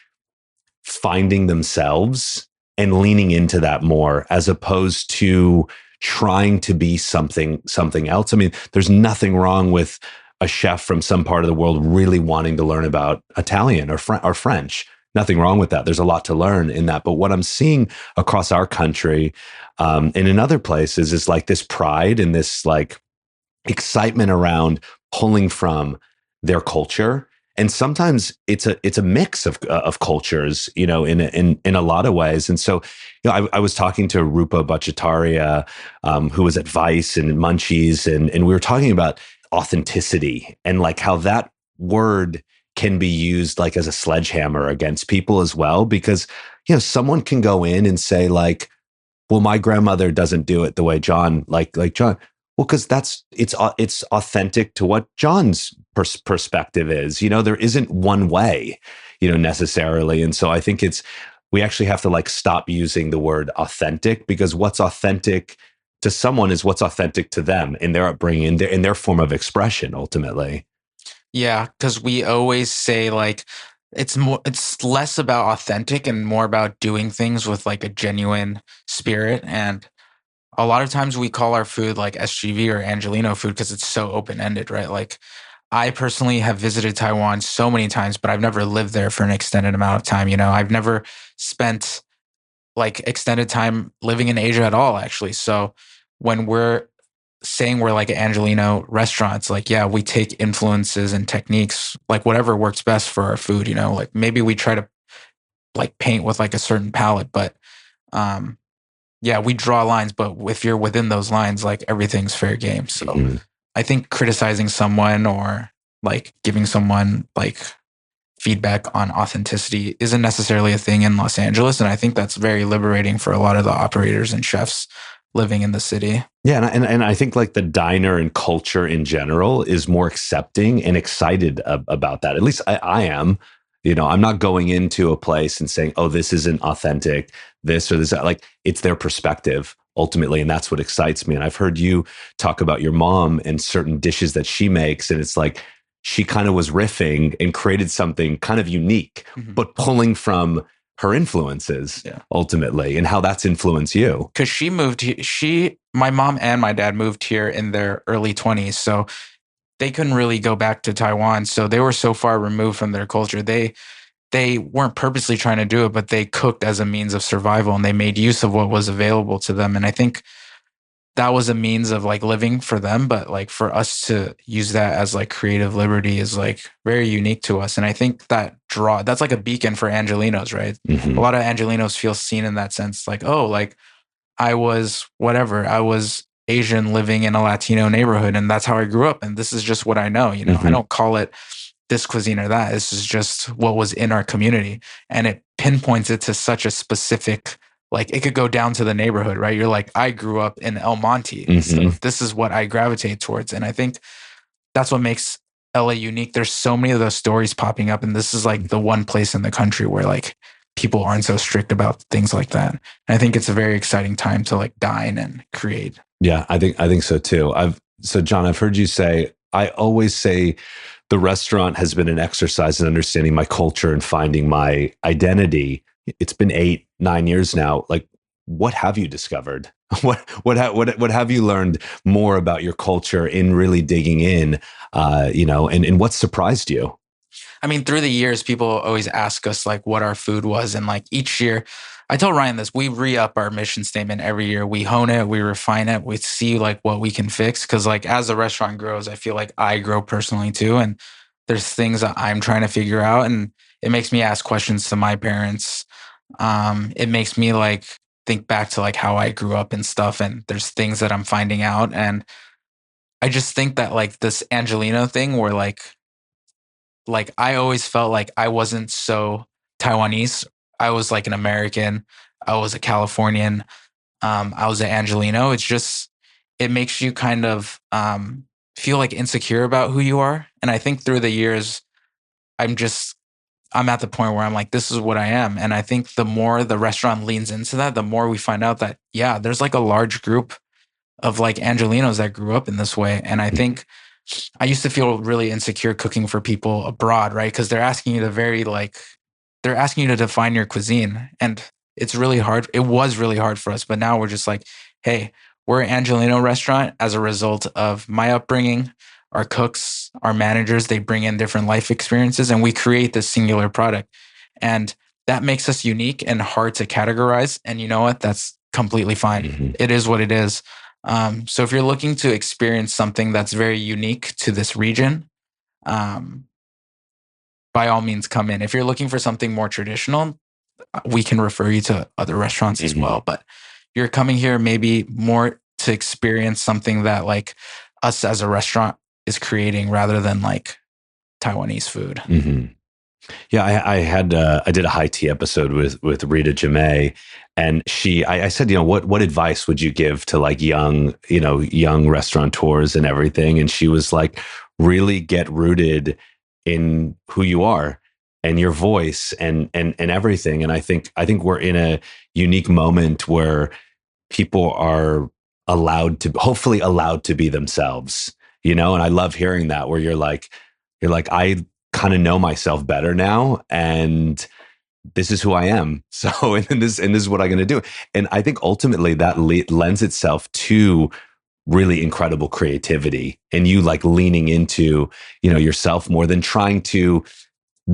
S3: finding themselves and leaning into that more as opposed to trying to be something else. I mean, there's nothing wrong with a chef from some part of the world really wanting to learn about Italian or French. Nothing wrong with that. There's a lot to learn in that. But what I'm seeing across our country and in other places is like this pride and this like excitement around pulling from their culture. And sometimes it's a mix of cultures, in a lot of ways. And so, I was talking to Rupa Bhattacharya, who was at Vice and Munchies, and we were talking about authenticity and like how that word can be used like as a sledgehammer against people as well, because someone can go in and say like, well, my grandmother doesn't do it the way Jon, like Jon. Well, because it's authentic to what Jon's perspective is. There isn't one way, necessarily. And so I think we actually have to like stop using the word authentic, because what's authentic to someone is what's authentic to them in their upbringing, in their form of expression, ultimately.
S1: Yeah, because we always say like it's less about authentic and more about doing things with like a genuine spirit. And a lot of times we call our food like SGV or Angeleno food because it's so open-ended, right? Like I personally have visited Taiwan so many times, but I've never lived there for an extended amount of time. I've never spent like extended time living in Asia at all, actually. So when we're saying we're like an Angeleno restaurant, it's like, yeah, we take influences and techniques, like whatever works best for our food, like maybe we try to like paint with like a certain palette, but yeah, we draw lines, but if you're within those lines, like everything's fair game. So I think criticizing someone or like giving someone like feedback on authenticity isn't necessarily a thing in Los Angeles. And I think that's very liberating for a lot of the operators and chefs living in the city.
S3: Yeah. And I think like the diner and culture in general is more accepting and excited about that. At least I am. I'm not going into a place and saying, oh, this isn't authentic, this or this. Like, it's their perspective ultimately. And that's what excites me. And I've heard you talk about your mom and certain dishes that she makes. And it's like, she kind of was riffing and created something kind of unique, but pulling from her influences ultimately, and how that's influenced you.
S1: Because she moved, my mom and my dad moved here in their early 20s. So they couldn't really go back to Taiwan. So they were so far removed from their culture. They weren't purposely trying to do it, but they cooked as a means of survival and they made use of what was available to them. And I think that was a means of like living for them. But like for us to use that as like creative liberty is like very unique to us. And I think that's like a beacon for Angelenos, right? A lot of Angelenos feel seen in that sense. Like, oh, like I was Asian living in a Latino neighborhood, and that's how I grew up. And this is just what I know. I don't call it this cuisine or that. This is just what was in our community. And it pinpoints it to such a specific, like it could go down to the neighborhood, right? You're like, I grew up in El Monte. So this is what I gravitate towards. And I think that's what makes LA unique. There's so many of those stories popping up. And this is like the one place in the country where like people aren't so strict about things like that. And I think it's a very exciting time to like dine and create.
S3: Yeah, I think so too. Jon, I've heard you say, I always say the restaurant has been an exercise in understanding my culture and finding my identity. It's been 8-9 years now. Like, what have you discovered? What have you learned more about your culture in really digging in, and what surprised you?
S1: I mean, through the years, people always ask us like what our food was. And like each year, I tell Ryan this, we re-up our mission statement every year. We hone it, we refine it, we see like what we can fix. Cause like as the restaurant grows, I feel like I grow personally too. And there's things that I'm trying to figure out. And it makes me ask questions to my parents. It makes me like think back to like how I grew up and stuff. And there's things that I'm finding out. And I just think that like this Angeleno thing where like I always felt like I wasn't so Taiwanese. I was like an American. I was a Californian. I was an Angeleno. It makes you kind of feel like insecure about who you are. And I think through the years, I'm at the point where I'm like, this is what I am. And I think the more the restaurant leans into that, the more we find out that, yeah, there's like a large group of like Angelenos that grew up in this way. And I think I used to feel really insecure cooking for people abroad, right? Because they're asking you they're asking you to define your cuisine. And it's really hard. It was really hard for us. But now we're just like, hey, we're an Angeleno restaurant as a result of my upbringing. Our cooks, our managers, they bring in different life experiences and we create this singular product. And that makes us unique and hard to categorize. And you know what? That's completely fine. Mm-hmm. It is what it is. So if you're looking to experience something that's very unique to this region, by all means come in. If you're looking for something more traditional, we can refer you to other restaurants as well. But you're coming here maybe more to experience something that like us as a restaurant is creating rather than like Taiwanese food.
S3: Mm-hmm. Yeah, I did a high tea episode with Rita Jamay, and I said, what advice would you give to like young restaurateurs and everything? And she was like, really get rooted in who you are and your voice and everything. And I think we're in a unique moment where people are hopefully allowed to be themselves, and I love hearing that, where you're like, I kind of know myself better now, and this is who I am. So, and this is what I'm going to do. And I think ultimately that lends itself to really incredible creativity, and you like leaning into, yourself more than trying to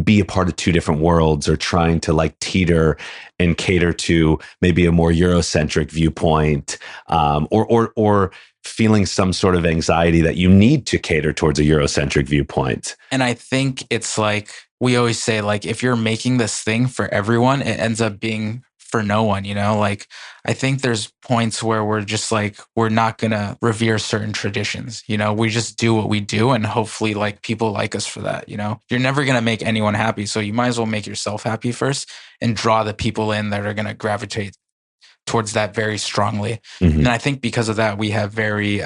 S3: be a part of two different worlds, or trying to like teeter and cater to maybe a more Eurocentric viewpoint, or feeling some sort of anxiety that you need to cater towards a Eurocentric viewpoint.
S1: And I think it's like, we always say, like, if you're making this thing for everyone, it ends up being for no one, like, I think there's points where we're just like, we're not going to revere certain traditions, we just do what we do. And hopefully like people like us for that, you're never going to make anyone happy. So you might as well make yourself happy first and draw the people in that are going to gravitate towards that very strongly. Mm-hmm. And I think because of that, we have very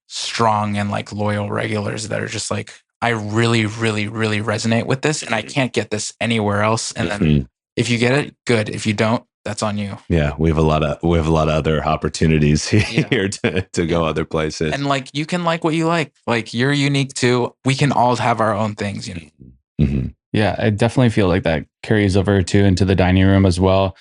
S1: strong and like loyal regulars that are just like, I really, really, really resonate with this and I can't get this anywhere else. And then if you get it, good. If you don't, that's on you.
S3: Yeah, we have a lot of other opportunities here to go other places.
S1: And like, you can like what you like. Like, you're unique too. We can all have our own things,
S2: Mm-hmm. Yeah, I definitely feel like that carries over too into the dining room as well.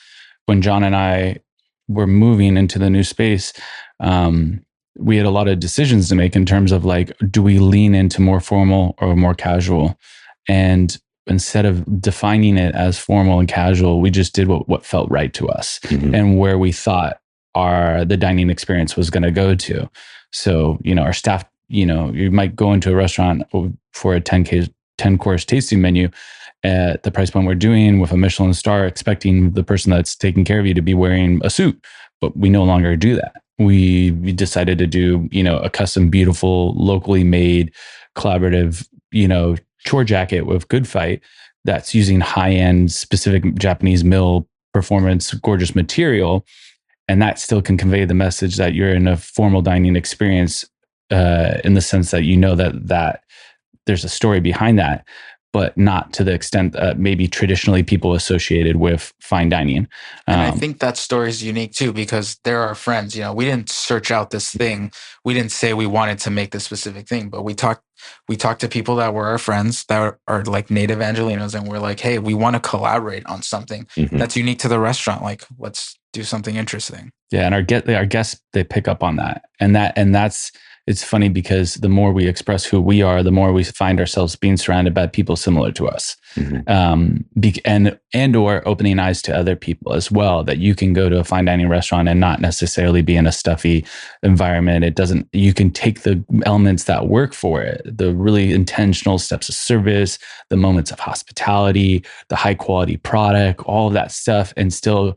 S2: When Jon and I were moving into the new space, we had a lot of decisions to make in terms of like, do we lean into more formal or more casual? And instead of defining it as formal and casual, we just did what felt right to us, mm-hmm. and where we thought the dining experience was going to go to. So, our staff, you might go into a restaurant for a 10-course tasting menu at the price point we're doing with a Michelin star, expecting the person that's taking care of you to be wearing a suit, but we no longer do that. We decided to do, a custom, beautiful, locally made, collaborative, chore jacket with Good Fight that's using high-end specific Japanese mill performance, gorgeous material. And that still can convey the message that you're in a formal dining experience, in the sense that that there's a story behind that, but not to the extent that maybe traditionally people associated with fine dining.
S1: And I think that story is unique too, because they're our friends. We didn't search out this thing. We didn't say we wanted to make this specific thing, but we talked to people that were our friends that are like native Angelenos, and we're like, hey, we want to collaborate on something mm-hmm. that's unique to the restaurant. Like, let's do something interesting.
S2: Yeah, and our guests, they pick up on that, and that's. It's funny because the more we express who we are, the more we find ourselves being surrounded by people similar to us, mm-hmm. and or opening eyes to other people as well. That you can go to a fine dining restaurant and not necessarily be in a stuffy environment. You can take the elements that work for it, the really intentional steps of service, the moments of hospitality, the high quality product, all of that stuff, and still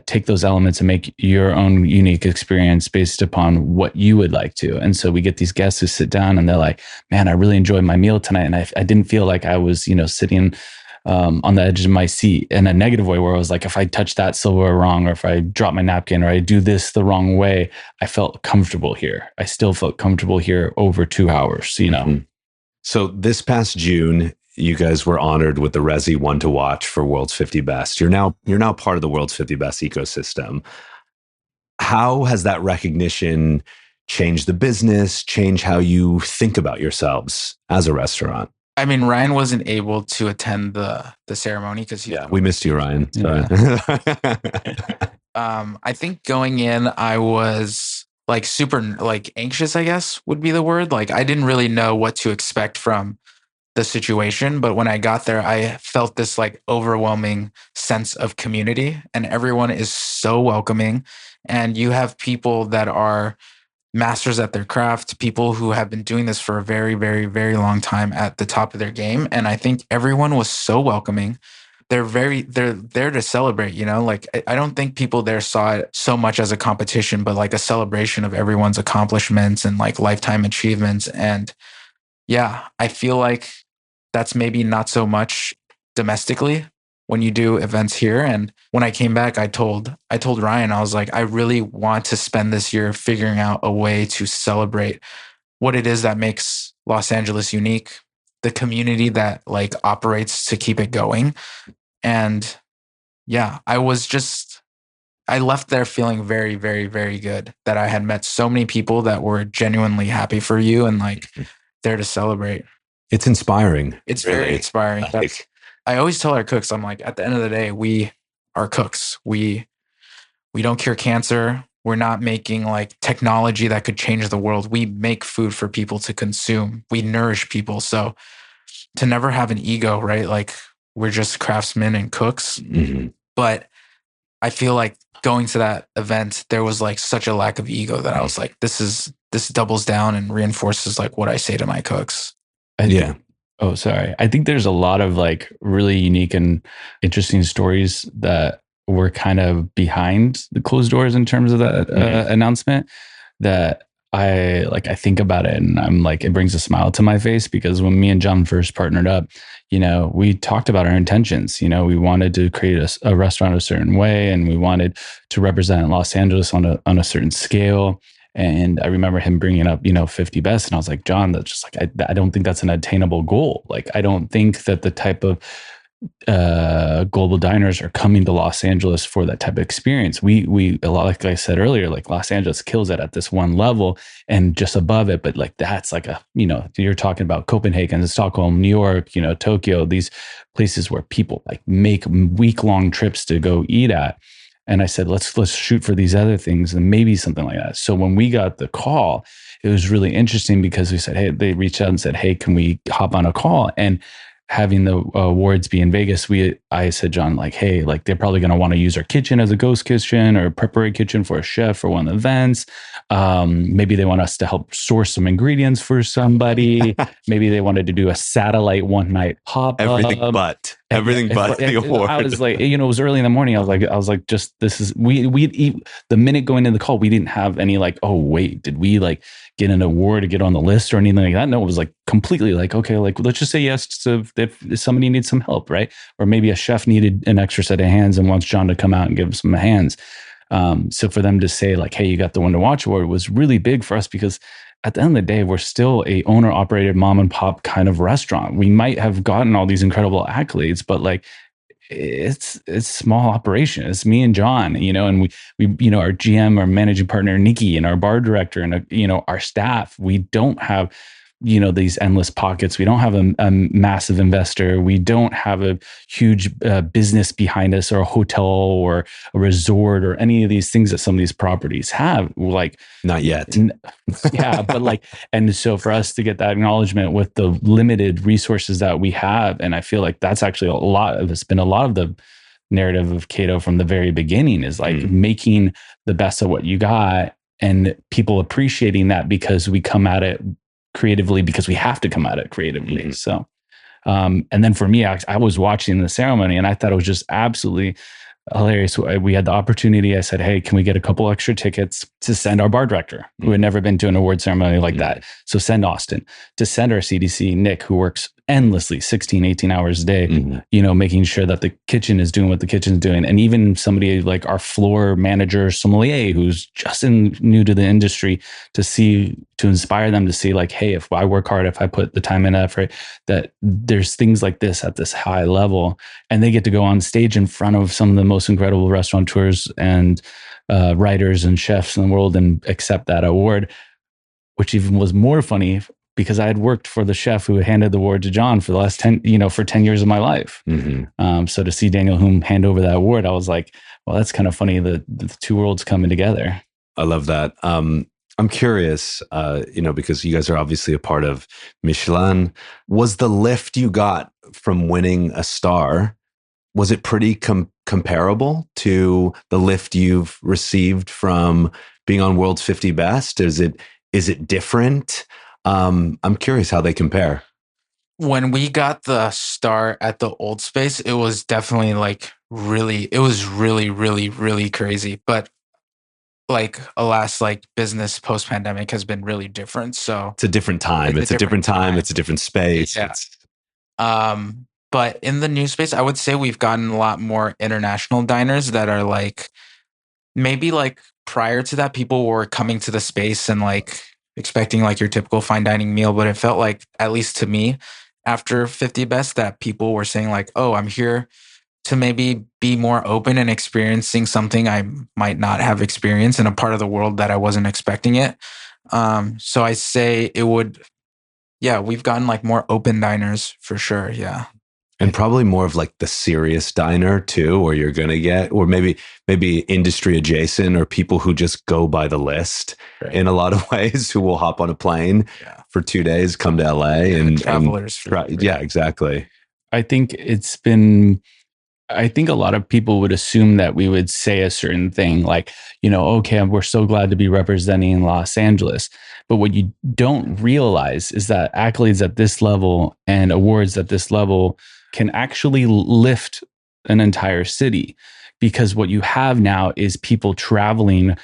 S2: take those elements and make your own unique experience based upon what you would like to. And so we get these guests who sit down and they're like, man, I really enjoyed my meal tonight. And I didn't feel like I was, sitting on the edge of my seat in a negative way, where I was like, if I touch that silverware wrong, or if I drop my napkin, or I do this the wrong way, I felt comfortable here. I still felt comfortable here over 2 hours, you know?
S3: Mm-hmm. So this past June, you guys were honored with the Resy One to Watch for World's 50 Best. You're now part of the World's 50 Best ecosystem. How has that recognition changed the business, changed how you think about yourselves as a restaurant?
S1: I mean, Ryan wasn't able to attend the ceremony because
S3: we missed you, Ryan. Sorry.
S1: I think going in, I was like super like anxious, I guess would be the word. Like I didn't really know what to expect from the situation, but when I got there, I felt this like overwhelming sense of community, and everyone is so welcoming. And you have people that are masters at their craft, people who have been doing this for a very, very, very long time at the top of their game. And I think everyone was so welcoming. They're there to celebrate, you know, like I don't think people there saw it so much as a competition, but like a celebration of everyone's accomplishments and like lifetime achievements. And yeah, I feel like that's maybe not so much domestically when you do events here. And when I came back, I told Ryan, I was like, I really want to spend this year figuring out a way to celebrate what it is that makes Los Angeles unique, the community that like operates to keep it going. And yeah, I left there feeling very, very, very good that I had met so many people that were genuinely happy for you and like there to celebrate.
S3: It's inspiring.
S1: It's really very inspiring. I always tell our cooks, I'm like, at the end of the day, we are cooks. We don't cure cancer. We're not making like technology that could change the world. We make food for people to consume. We nourish people. So to never have an ego, right? Like we're just craftsmen and cooks.
S3: Mm-hmm.
S1: But I feel like going to that event, there was like such a lack of ego that I was like, this doubles down and reinforces like what I say to my cooks.
S3: Yeah.
S2: Oh, sorry. I think there's a lot of like really unique and interesting stories that were kind of behind the closed doors in terms of that announcement that I think about it and I'm like, it brings a smile to my face because when me and Jon first partnered up, you know, we talked about our intentions. You know, we wanted to create a restaurant a certain way and we wanted to represent Los Angeles on a certain scale. And I remember him bringing up, you know, 50 best. And I was like, Jon, that's just like, I don't think that's an attainable goal. Like, I don't think that the type of global diners are coming to Los Angeles for that type of experience. We a lot, like I said earlier, like Los Angeles kills it at this one level and just above it. But like, that's like a, you know, you're talking about Copenhagen, Stockholm, New York, you know, Tokyo, these places where people like make week-long trips to go eat at. And I said, let's shoot for these other things and maybe something like that. So when we got the call, it was really interesting because we said, hey, they reached out and said, hey, can we hop on a call? And having the awards be in Vegas, I said, Jon, like, hey, like they're probably going to want to use our kitchen as a ghost kitchen or a preparatory kitchen for a chef for one of the events. Maybe they want us to help source some ingredients for somebody. Maybe they wanted to do a satellite one night pop.
S3: Everything but the award.
S2: I was like, you know, it was early in the morning. I was like, just this is we'd eat the minute going into the call. We didn't have any like, oh wait, did we like get an award to get on the list or anything like that? No, it was like completely like, okay, like let's just say yes to if somebody needs some help, right? Or maybe a chef needed an extra set of hands and wants Jon to come out and give him some hands. So for them to say like, hey, you got the One to Watch award was really big for us because at the end of the day, we're still a owner operated mom and pop kind of restaurant. We might have gotten all these incredible accolades, but like it's small operation. It's me and Jon, you know, and we you know, our GM, our managing partner, Nikki, and our bar director and, you know, our staff. We don't have, you know, these endless pockets. We don't have a massive investor. We don't have a huge business behind us or a hotel or a resort or any of these things that some of these properties have. Like,
S3: not yet.
S2: Yeah. But like, and so for us to get that acknowledgement with the limited resources that we have, and I feel like that's actually it's been a lot of the narrative of Kato from the very beginning is like making the best of what you got and people appreciating that because we come at it creatively because we have to come at it creatively. Mm-hmm. So, and then for me, I was watching the ceremony and I thought it was just absolutely hilarious. We had the opportunity. I said, hey, can we get a couple extra tickets to send our bar director who had never been to an award ceremony like that? So send Austin, to send our CDC, Nick, who works endlessly 16, 18 hours a day,
S3: Mm-hmm.
S2: Making sure that the kitchen is doing what the kitchen's doing. And even somebody like our floor manager, Sommelier, who's just new to the industry, to inspire them to see like, hey, if I work hard, if I put the time and effort, that there's things like this at this high level, and they get to go on stage in front of some of the most incredible restaurateurs and writers and chefs in the world and accept that award, which even was more funny because I had worked for the chef who handed the award to Jon for the last 10 years of my life.
S3: Mm-hmm.
S2: So to see Daniel Humm hand over that award, I was like, well, that's kind of funny. The two worlds coming together.
S3: I love that. I'm curious, because you guys are obviously a part of Michelin. Was the lift you got from winning a star, was it pretty comparable to the lift you've received from being on World's 50 Best? Is it different? I'm curious how they compare.
S1: When we got the star at the Old Space, it was definitely like really, really crazy. But like, alas, like business post pandemic has been really different. So
S3: It's a different time. It's a different time. It's a different space.
S1: Yeah. But in the new space, I would say we've gotten a lot more international diners that are like, maybe like prior to that, people were coming to the space and like expecting like your typical fine dining meal. But it felt like, at least to me, after 50 Best, that people were saying like, oh, I'm here to maybe be more open and experiencing something I might not have experienced in a part of the world that I wasn't expecting it. So I say it would, we've gotten like more open diners for sure. Yeah.
S3: And probably more of like the serious diner too, where you're going to get, or maybe industry adjacent, or people who just go by the list in a lot of ways, who will hop on a plane for 2 days, come to LA and
S1: travelers.
S3: Yeah, exactly.
S2: I think a lot of people would assume that we would say a certain thing like, okay, we're so glad to be representing Los Angeles. But what you don't realize is that accolades at this level and awards at this level can actually lift an entire city, because what you have now is people traveling,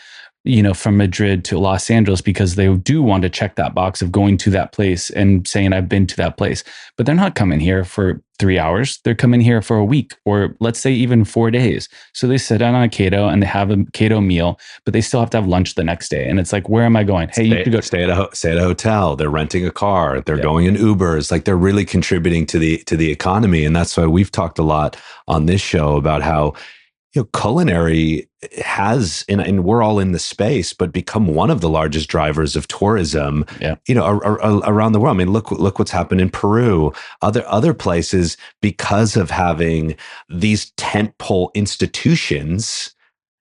S2: from Madrid to Los Angeles because they do want to check that box of going to that place and saying, I've been to that place. But they're not coming here for 3 hours. They're coming here for a week, or let's say even 4 days. So they sit down on a Kato and they have a Kato meal, but they still have to have lunch the next day. And it's like, where am I going? Hey, you have to go
S3: stay at a hotel. They're renting a car. They're going in Ubers. Like, they're really contributing to the economy. And that's why we've talked a lot on this show about how, culinary has, and we're all in the space, but become one of the largest drivers of tourism, around the world. I mean, look what's happened in Peru, other places, because of having these tentpole institutions,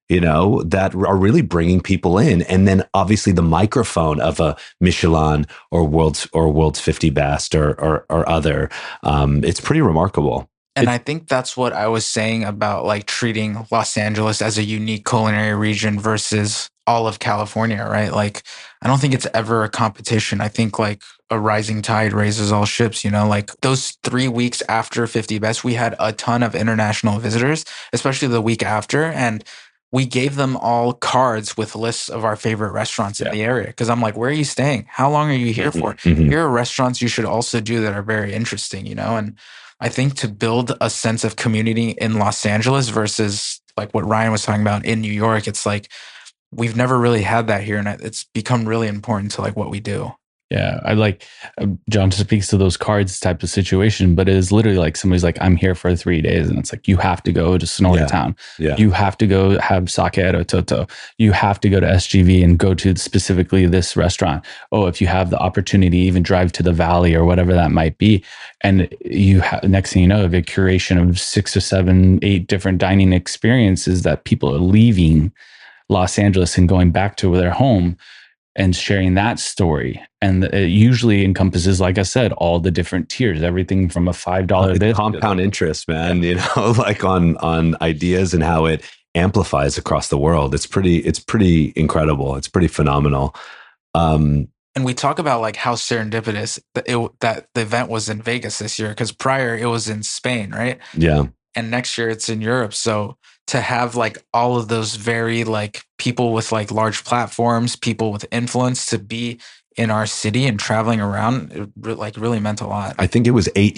S3: that are really bringing people in. And then obviously the microphone of a Michelin or World's 50 Best or other, it's pretty remarkable.
S1: And I think that's what I was saying about like treating Los Angeles as a unique culinary region versus all of California, right? Like, I don't think it's ever a competition. I think like a rising tide raises all ships, like those 3 weeks after 50 Best, we had a ton of international visitors, especially the week after. And we gave them all cards with lists of our favorite restaurants in the area. Cause I'm like, where are you staying? How long are you here for?
S3: Mm-hmm.
S1: Here are restaurants you should also do that are very interesting, and I think to build a sense of community in Los Angeles versus like what Ryan was talking about in New York, it's like we've never really had that here, and it's become really important to like what we do.
S2: Yeah, I like Jon speaks to those cards type of situation, but it is literally like somebody's like, I'm here for 3 days, and it's like, you have to go to Sonora Town.
S3: Yeah.
S2: You have to go have sake at Ototo. You have to go to SGV and go to specifically this restaurant. Oh, if you have the opportunity, even drive to the Valley or whatever that might be. And you next thing you know, the curation of 6 or 7, 8 different dining experiences that people are leaving Los Angeles and going back to their home and sharing that story. And it usually encompasses, like I said, all the different tiers, everything from a $5
S3: compound interest, man, like on ideas and how it amplifies across the world. It's pretty incredible. It's pretty phenomenal.
S1: And we talk about like how serendipitous that the event was in Vegas this year, because prior it was in Spain, right?
S3: Yeah.
S1: And next year it's in Europe. So to have like all of those very like people with like large platforms, people with influence to be in our city and traveling around, like really meant a lot.
S3: I think it was 8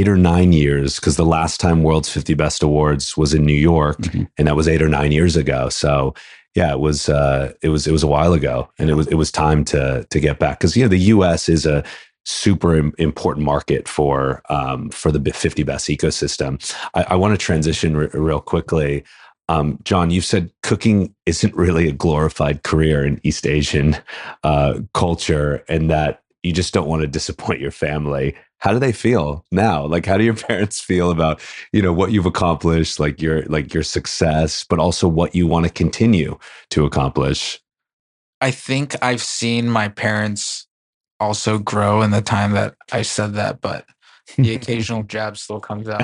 S3: or 9 years, because the last time World's 50 Best Awards was in New York, and that was 8 or 9 years ago. So yeah, it was a while ago, and it was time to get back, because the U.S. is a super important market for the 50 Best ecosystem. I want to transition real quickly. Jon, you've said cooking isn't really a glorified career in East Asian culture, and that you just don't want to disappoint your family. How do they feel now? Like, how do your parents feel about, what you've accomplished, like your success, but also what you want to continue to accomplish?
S1: I think I've seen my parents also grow in the time that I said that, but the occasional jab still comes out.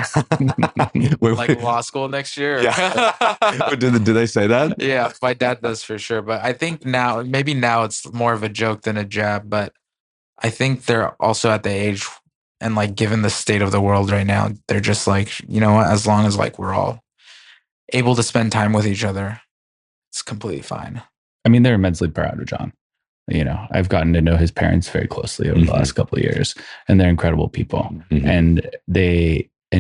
S1: Like law school next year.
S3: Yeah. Do they say that?
S1: Yeah, my dad does for sure. But I think maybe now it's more of a joke than a jab. But I think they're also at the age, and like given the state of the world right now, they're just like, what, as long as like we're all able to spend time with each other, it's completely fine.
S2: I mean, they're immensely proud of Jon. I've gotten to know his parents very closely over the last couple of years, and they're incredible people. And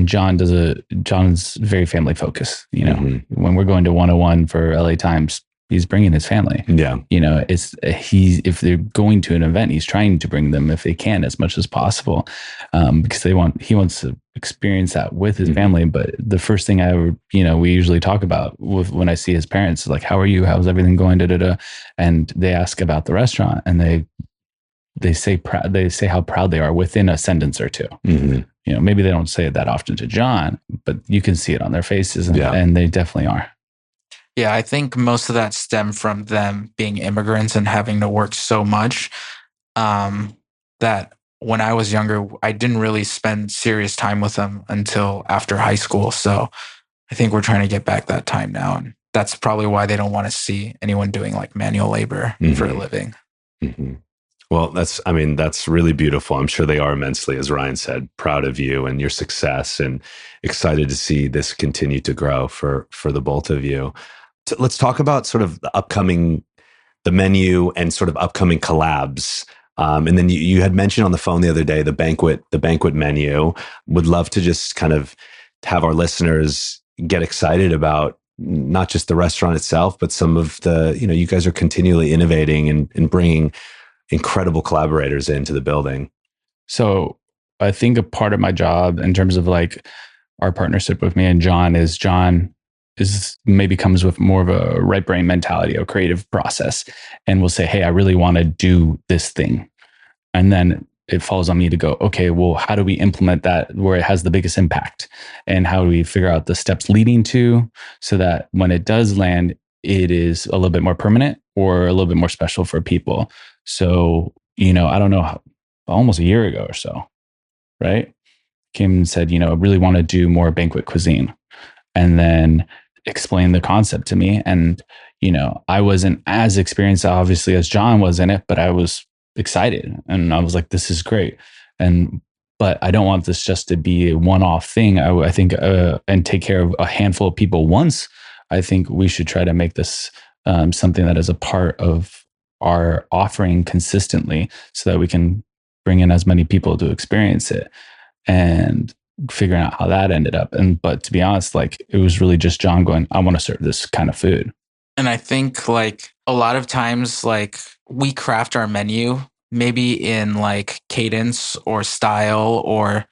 S2: Jon's very family focused. When we're going to 101 for LA Times, he's bringing his family.
S3: Yeah.
S2: If they're going to an event, he's trying to bring them if they can as much as possible, because he wants to experience that with his family. But the first thing we usually talk about when I see his parents is like, how are you? How's everything going? And they ask about the restaurant, and they say how proud they are within a sentence or two. Maybe they don't say it that often to Jon, but you can see it on their faces, and they definitely are.
S1: Yeah, I think most of that stemmed from them being immigrants and having to work so much that when I was younger, I didn't really spend serious time with them until after high school. So I think we're trying to get back that time now. And that's probably why they don't want to see anyone doing like manual labor for a living.
S3: Well, that's really beautiful. I'm sure they are immensely, as Ryan said, proud of you and your success, and excited to see this continue to grow for the both of you. Let's talk about sort of the menu and sort of upcoming collabs. And then you had mentioned on the phone the other day, the banquet menu. Would love to just kind of have our listeners get excited about not just the restaurant itself, but some of the, you guys are continually innovating and bringing incredible collaborators into the building.
S2: So I think a part of my job in terms of like our partnership with me and Jon maybe comes with more of a right brain mentality, a creative process. And we'll say, hey, I really want to do this thing. And then it falls on me to go, okay, well, how do we implement that where it has the biggest impact? And how do we figure out the steps leading to, so that when it does land, it is a little bit more permanent or a little bit more special for people. So, I don't know, almost a year ago or so, right? Came and said, I really want to do more banquet cuisine. And then explained the concept to me. And, I wasn't as experienced, obviously, as Jon was in it, but I was excited. And I was like, this is great. But I don't want this just to be a one-off thing. I think, and take care of a handful of people once. I think we should try to make this something that is a part of our offering consistently, so that we can bring in as many people to experience it. And figuring out how that ended up. But to be honest, like, it was really just Jon going, I want to serve this kind of food.
S1: And I think like a lot of times, like, we craft our menu maybe in like cadence or style or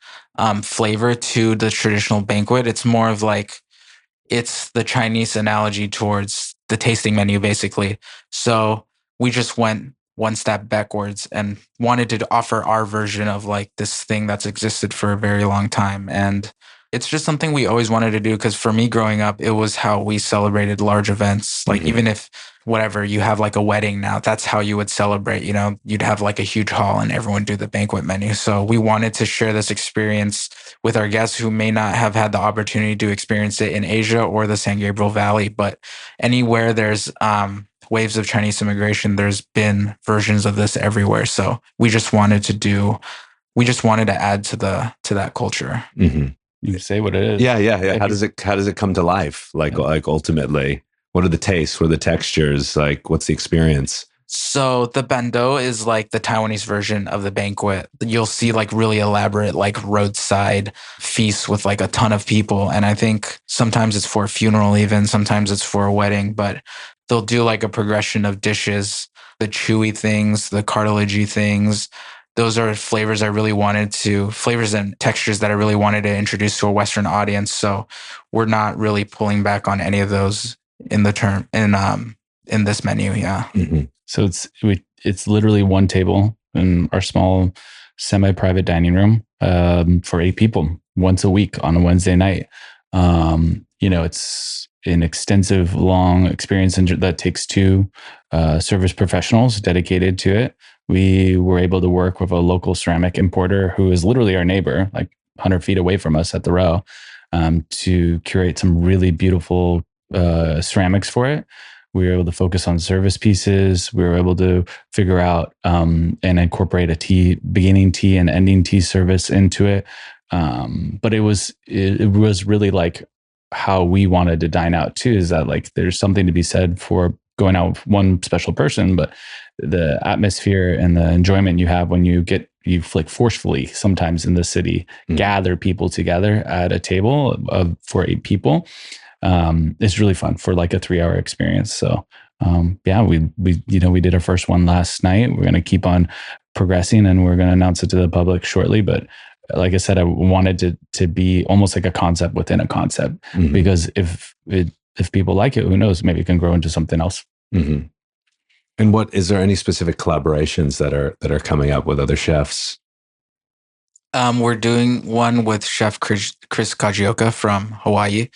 S1: flavor to the traditional banquet. It's more of like, it's the Chinese analogy towards the tasting menu, basically. So we just went one step backwards and wanted to offer our version of like this thing that's existed for a very long time. And it's just something we always wanted to do, because for me growing up, it was how we celebrated large events. Like even if whatever, you have like a wedding now, that's how you would celebrate, you'd have like a huge hall and everyone do the banquet menu. So we wanted to share this experience with our guests who may not have had the opportunity to experience it in Asia or the San Gabriel Valley, but anywhere there's waves of Chinese immigration, there's been versions of this everywhere. So we just wanted to add to that culture.
S2: You can say what it is.
S3: Yeah. How does it come to life? Like ultimately, what are the tastes? What are the textures? Like, what's the experience?
S1: So the bando is like the Taiwanese version of the banquet. You'll see like really elaborate, like roadside feasts with like a ton of people. And I think sometimes it's for a funeral, even sometimes it's for a wedding, but they'll do like a progression of dishes, the chewy things, the cartilagey things. Those are flavors flavors and textures that I really wanted to introduce to a Western audience. So we're not really pulling back on any of those in this menu. Yeah.
S2: Mm-hmm. So it's literally one table in our small semi-private dining room for 8 people once a week on a Wednesday night. It's an extensive, long experience that takes 2 service professionals dedicated to it. We were able to work with a local ceramic importer who is literally our neighbor, like 100 feet away from us at the row, to curate some really beautiful ceramics for it. We were able to focus on service pieces. We were able to figure out and incorporate a beginning tea and ending tea service into it. But it was really like how we wanted to dine out too, is that like there's something to be said for going out with one special person, but the atmosphere and the enjoyment you have when you like forcefully sometimes in the city gather people together at a table for 8 people. It's really fun for like a 3-hour experience. So, we did our first one last night. We're going to keep on progressing and we're going to announce it to the public shortly. But like I said, I wanted to be almost like a concept within a concept, because if people like it, who knows, maybe it can grow into something else.
S3: Mm-hmm. And is there any specific collaborations that are coming up with other chefs?
S1: We're doing one with Chef Chris Kajioka from Hawaii.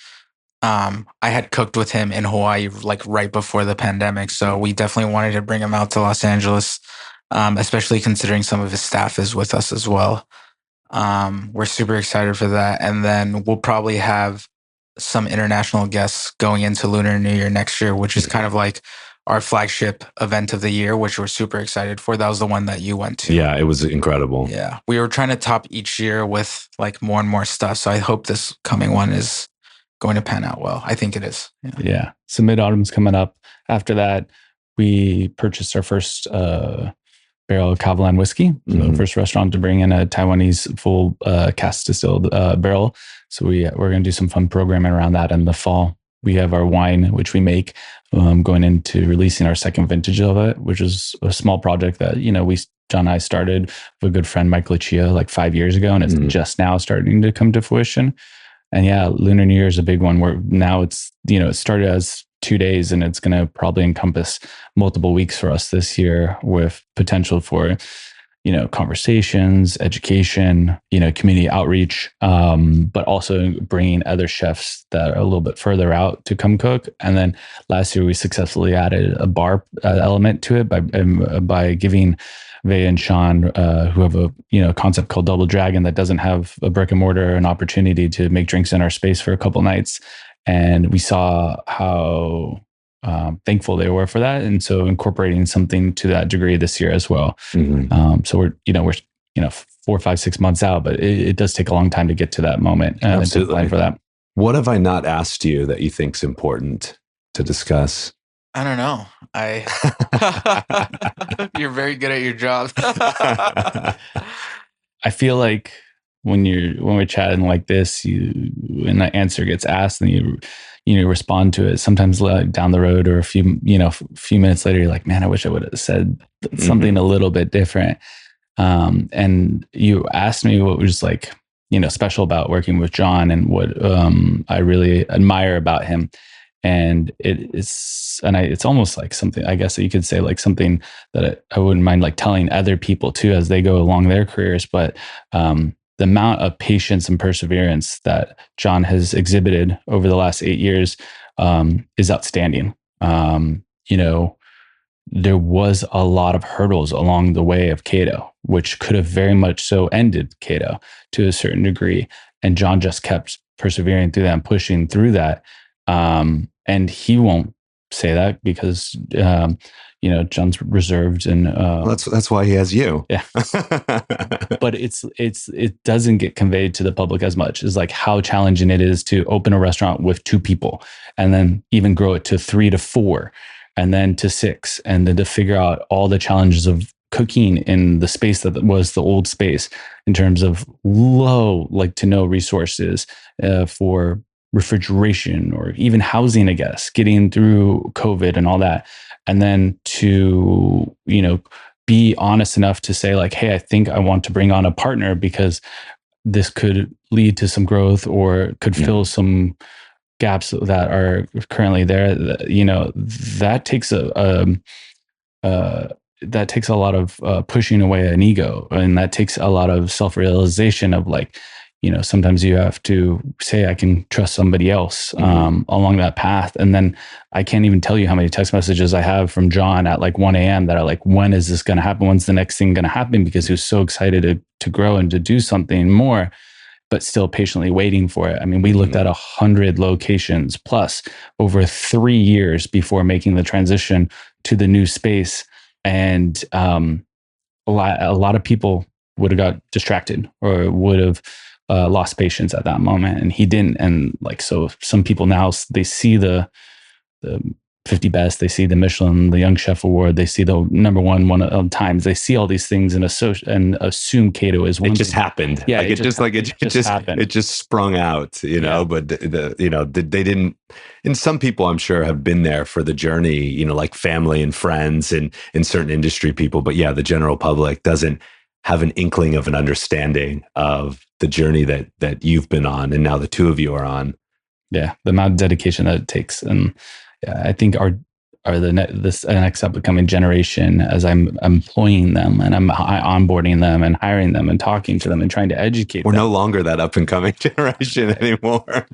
S1: I had cooked with him in Hawaii like right before the pandemic, so we definitely wanted to bring him out to Los Angeles, especially considering some of his staff is with us as well. We're super excited for that, and then we'll probably have some international guests going into Lunar New Year next year, which is kind of like our flagship event of the year, which we're super excited for. That was the one that you went to.
S3: Yeah, it was incredible.
S1: Yeah, we were trying to top each year with like more and more stuff, so I hope this coming one is going to pan out well. I think it is.
S2: Yeah. So Mid-Autumn's coming up. After that, we purchased our first barrel of Kavalan whiskey. So the first restaurant to bring in a Taiwanese full cast distilled barrel. So we're going to do some fun programming around that in the fall. We have our wine, which we make, going into releasing our second vintage of it, which is a small project that, John and I started with a good friend, Mike Lucia, like 5 years ago, and it's just now starting to come to fruition. And yeah, Lunar New Year is a big one where now it's, it started as 2 days and it's going to probably encompass multiple weeks for us this year, with potential for, conversations, education, community outreach, but also bringing other chefs that are a little bit further out to come cook. And then last year we successfully added a bar element to it by giving Vea and Sean, who have a concept called Double Dragon that doesn't have a brick and mortar, an opportunity to make drinks in our space for a couple nights. And we saw how thankful they were for that. And so incorporating something to that degree this year as well. So we're 4, 5, 6 months out, but it does take a long time to get to that moment and to plan for that.
S3: What have I not asked you that you think is important to discuss?
S1: I don't know. You're very good at your job.
S2: I feel like when we're chatting like this, when the answer gets asked and you respond to it, sometimes down the road or a few minutes later, you're like, man, I wish I would have said something a little bit different. And you asked me what was like, special about working with Jon and what I really admire about him. And it's almost like something, I guess that you could say, like something that I wouldn't mind like telling other people too as they go along their careers. But the amount of patience and perseverance that Jon has exhibited over the last 8 years is outstanding. There was a lot of hurdles along the way of Kato, which could have very much so ended Kato to a certain degree. And Jon just kept persevering through that and pushing through that. And he won't say that because, Jon's reserved and,
S3: that's why he has you.
S2: Yeah. But it doesn't get conveyed to the public as much as like how challenging it is to open a restaurant with 2 people and then even grow it to 3 to 4. and then to 6, and then to figure out all the challenges of cooking in the space that was the old space in terms of low, like to no resources for refrigeration or even housing, I guess, getting through COVID and all that. And then to, be honest enough to say like, hey, I think I want to bring on a partner because this could lead to some growth or could fill some gaps that are currently there. That takes that takes a lot of pushing away an ego, and that takes a lot of self-realization of like, sometimes you have to say, I can trust somebody else along that path. And then I can't even tell you how many text messages I have from Jon at like 1 a.m. that are like, when is this going to happen? When's the next thing going to happen? Because he was so excited to grow and to do something more, but still patiently waiting for it. I mean, we looked at 100 locations plus over 3 years before making the transition to the new space. And a lot of people would have got distracted or would have lost patience at that moment, and he didn't. And like, so some people now, they see the 50 best, they see the Michelin, the Young Chef Award, they see the #1 times, they see all these things and assume Kato is one.
S3: It just happened.
S2: Yeah,
S3: like it just
S2: happened.
S3: It just sprung out, but they didn't. And some people I'm sure have been there for the journey, like family and friends and certain industry people. But yeah, the general public doesn't have an inkling of an understanding of the journey that you've been on, and now the two of you are on.
S2: Yeah, the amount of dedication that it takes. And yeah, I think this next up and coming generation, as I'm employing them and I'm onboarding them and hiring them and talking to them and trying to educate
S3: We're
S2: them.
S3: no longer that up and coming generation anymore.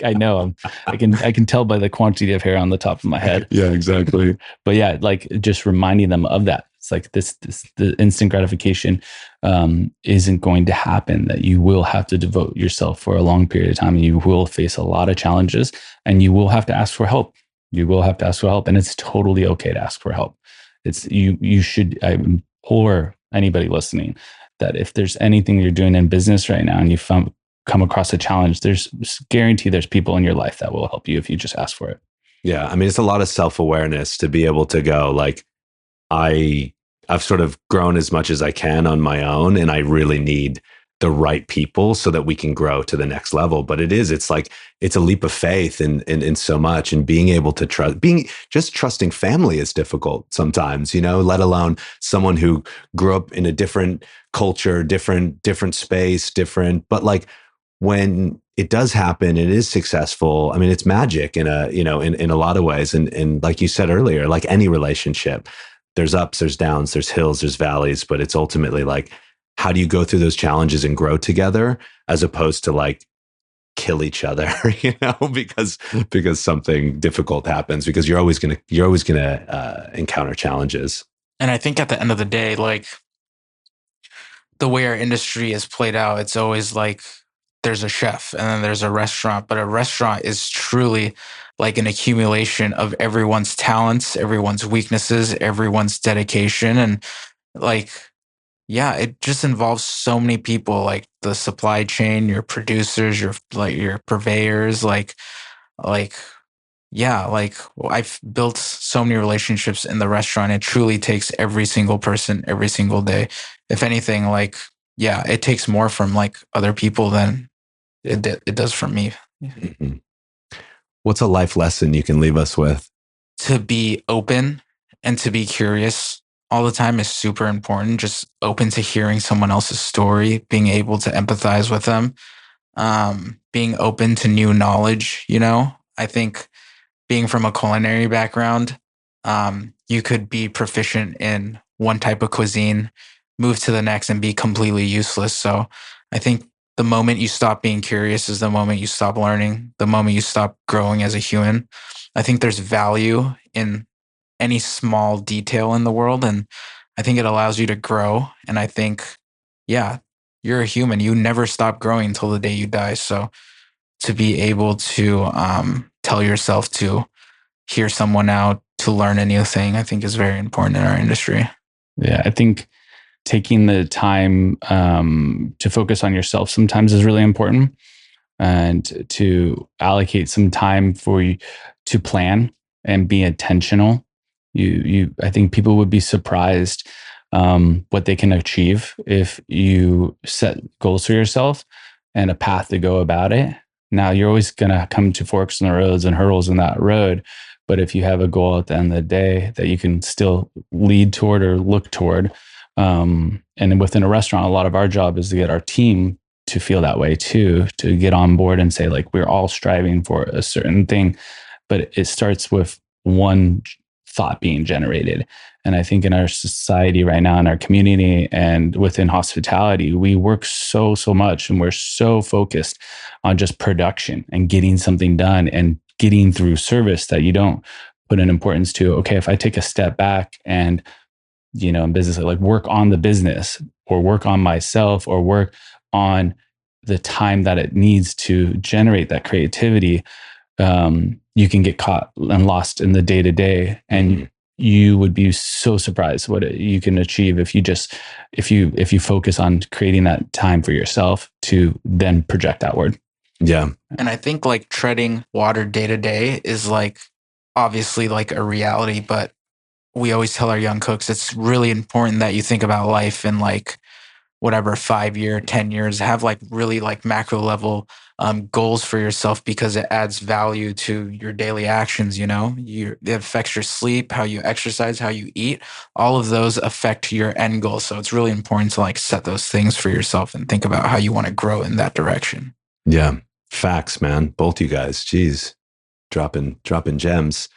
S2: I know. I can tell by the quantity of hair on the top of my head.
S3: Yeah, exactly.
S2: But yeah, like just reminding them of that. It's like the instant gratification isn't going to happen, that you will have to devote yourself for a long period of time, and you will face a lot of challenges, and you will have to ask for help. You will have to ask for help, and it's totally okay to ask for help. You should, I implore anybody listening that if there's anything you're doing in business right now and you come across a challenge, there's guarantee there's people in your life that will help you if you just ask for it.
S3: Yeah. I mean, it's a lot of self-awareness to be able to go like, I've sort of grown as much as I can on my own, and I really need the right people so that we can grow to the next level. But it's a leap of faith in so much, and being able to trusting family is difficult sometimes, let alone someone who grew up in a different culture, different space, but like when it does happen, it is successful. I mean, it's magic in a lot of ways. And like you said earlier, like any relationship, there's ups, there's downs, there's hills, there's valleys, but it's ultimately like, how do you go through those challenges and grow together, as opposed to like kill each other, because something difficult happens, because you're always gonna encounter challenges.
S1: And I think at the end of the day, like the way our industry is played out, it's always like there's a chef and then there's a restaurant, but a restaurant is truly like an accumulation of everyone's talents, everyone's weaknesses, everyone's dedication. And like, yeah, it just involves so many people, like the supply chain, your producers, your purveyors, yeah, like I've built so many relationships in the restaurant. It truly takes every single person every single day. If anything, like, yeah, it takes more from like other people than it does from me.
S3: Mm-hmm. What's a life lesson you can leave us with?
S1: To be open and to be curious all the time is super important. Just open to hearing someone else's story, being able to empathize with them, being open to new knowledge. I think being from a culinary background, you could be proficient in one type of cuisine, move to the next and be completely useless. So I think the moment you stop being curious is the moment you stop learning, the moment you stop growing as a human. I think there's value in any small detail in the world, and I think it allows you to grow. And I think, yeah, you're a human. You never stop growing until the day you die. So to be able to tell yourself to hear someone out, to learn a new thing, I think is very important in our industry.
S2: Yeah, I think taking the time to focus on yourself sometimes is really important, and to allocate some time for you to plan and be intentional I think people would be surprised what they can achieve if you set goals for yourself and a path to go about it. Now, you're always going to come to forks in the roads and hurdles in that road. But if you have a goal at the end of the day that you can still lead toward or look toward, and within a restaurant, a lot of our job is to get our team to feel that way too, to get on board and say, like, we're all striving for a certain thing. But it starts with one thought being generated. And I think in our society right now, in our community and within hospitality, we work so much, and we're so focused on just production and getting something done and getting through service that you don't put an importance to, okay, if I take a step back and, in business, like work on the business or work on myself or work on the time that it needs to generate that creativity, you can get caught and lost in the day to day, and you would be so surprised what you can achieve if you focus on creating that time for yourself to then project outward.
S3: Yeah.
S1: And I think like treading water day to day is like obviously like a reality, but we always tell our young cooks it's really important that you think about life in like whatever 5 year, 10 years, have like really like macro level goals for yourself, because it adds value to your daily actions. It affects your sleep, how you exercise, how you eat. All of those affect your end goal. So it's really important to like set those things for yourself and think about how you want to grow in that direction.
S3: Yeah. Facts, man. Both you guys. Jeez. Dropping gems.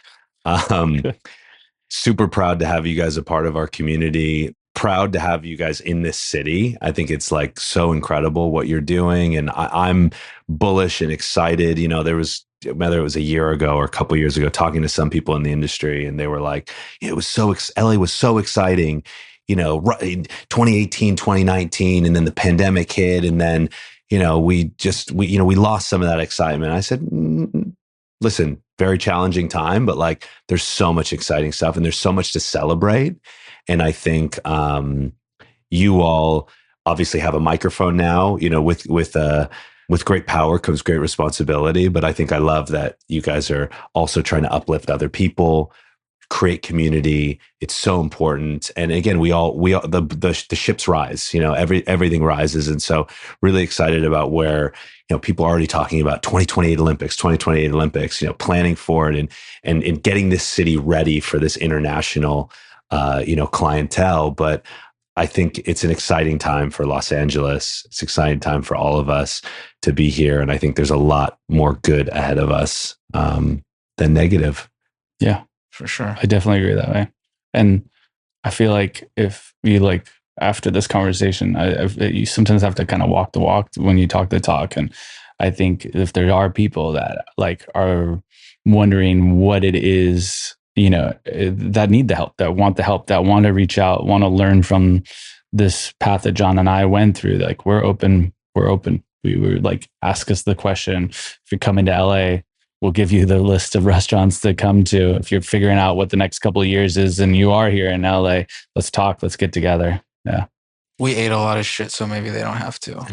S3: Super proud to have you guys a part of our community. Proud to have you guys in this city. I think it's like so incredible what you're doing. And I'm bullish and excited. There was, whether it was a year ago or a couple of years ago, talking to some people in the industry, and they were like, it was LA was so exciting, 2018, 2019, and then the pandemic hit. And then, we lost some of that excitement. I said, listen, very challenging time, but like there's so much exciting stuff and there's so much to celebrate. And I think you all obviously have a microphone now, with great power comes great responsibility. But I think I love that you guys are also trying to uplift other people, create community. It's so important. And again, we all the ships rise, everything rises. And so really excited about where, people are already talking about 2028 Olympics, planning for it and getting this city ready for this international, clientele. But I think it's an exciting time for Los Angeles. It's an exciting time for all of us to be here. And I think there's a lot more good ahead of us than negative.
S2: Yeah.
S1: For sure.
S2: I definitely agree that way. And I feel like if you after this conversation, you sometimes have to kind of walk the walk when you talk the talk. And I think if there are people that are wondering what it is, that need the help, that want to reach out, want to learn from this path that Jon and I went through, we're open. We were ask us the question. If you're coming to LA, we'll give you the list of restaurants to come to. If you're figuring out what the next couple of years is and you are here in LA, let's talk, let's get together. Yeah.
S1: We ate a lot of shit, so maybe they don't have to.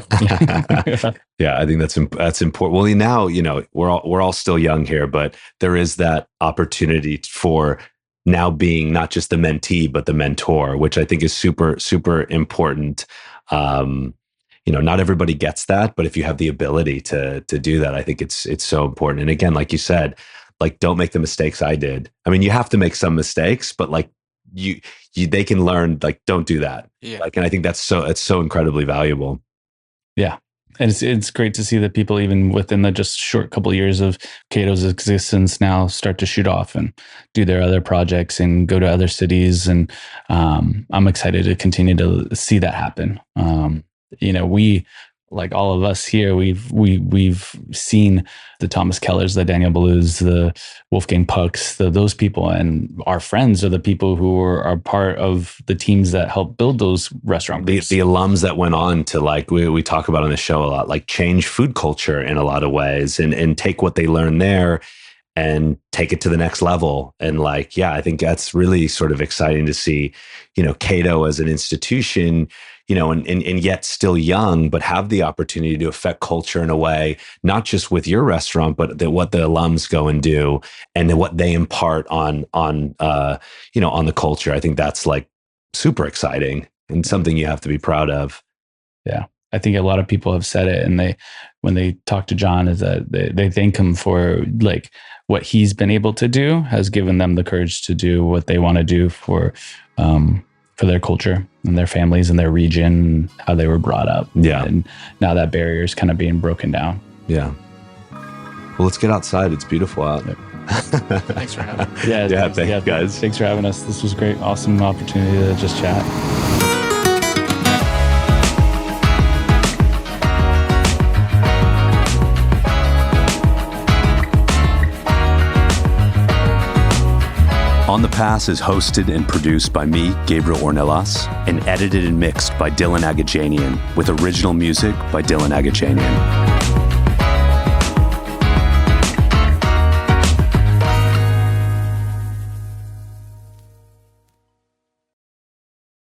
S3: Yeah, I think that's important. Well, now, we're all still young here, but there is that opportunity for now being not just the mentee, but the mentor, which I think is super, super important. Not everybody gets that, but if you have the ability to do that, I think it's so important. And again, like you said, don't make the mistakes I did. I mean, you have to make some mistakes, but they can learn, don't do that.
S1: Yeah.
S3: And I think it's so incredibly valuable.
S2: Yeah. And it's great to see that people, even within the just short couple of years of Kato's existence, now start to shoot off and do their other projects and go to other cities. And I'm excited to continue to see that happen. We, like all of us here, we've seen the Thomas Kellers, the Daniel Balus, the Wolfgang Pucks, those people, and our friends are the people who are part of the teams that help build those restaurant groups.
S3: The alums that went on to we talk about on the show a lot, change food culture in a lot of ways and take what they learned there and take it to the next level. And like, yeah, I think that's really sort of exciting to see, Kato as an institution, and yet still young, but have the opportunity to affect culture in a way, not just with your restaurant, but what the alums go and do and what they impart on the culture. I think that's like super exciting and something you have to be proud of.
S2: Yeah. I think a lot of people have said it, and when they talk to Jon, is that they thank him for like what he's been able to do has given them the courage to do what they want to do for their culture and their families and their region and how they were brought up.
S3: Yeah.
S2: And now that barrier is kind of being broken down.
S3: Yeah. Well, let's get outside. It's beautiful out.
S2: Yep.
S1: Thanks for having me.
S3: Thanks, guys.
S2: Thanks for having us. This was great. Awesome opportunity to just chat.
S3: On the Pass is hosted and produced by me, Gabriel Ornelas, and edited and mixed by Dylan Agajanian, with original music by Dylan Agajanian.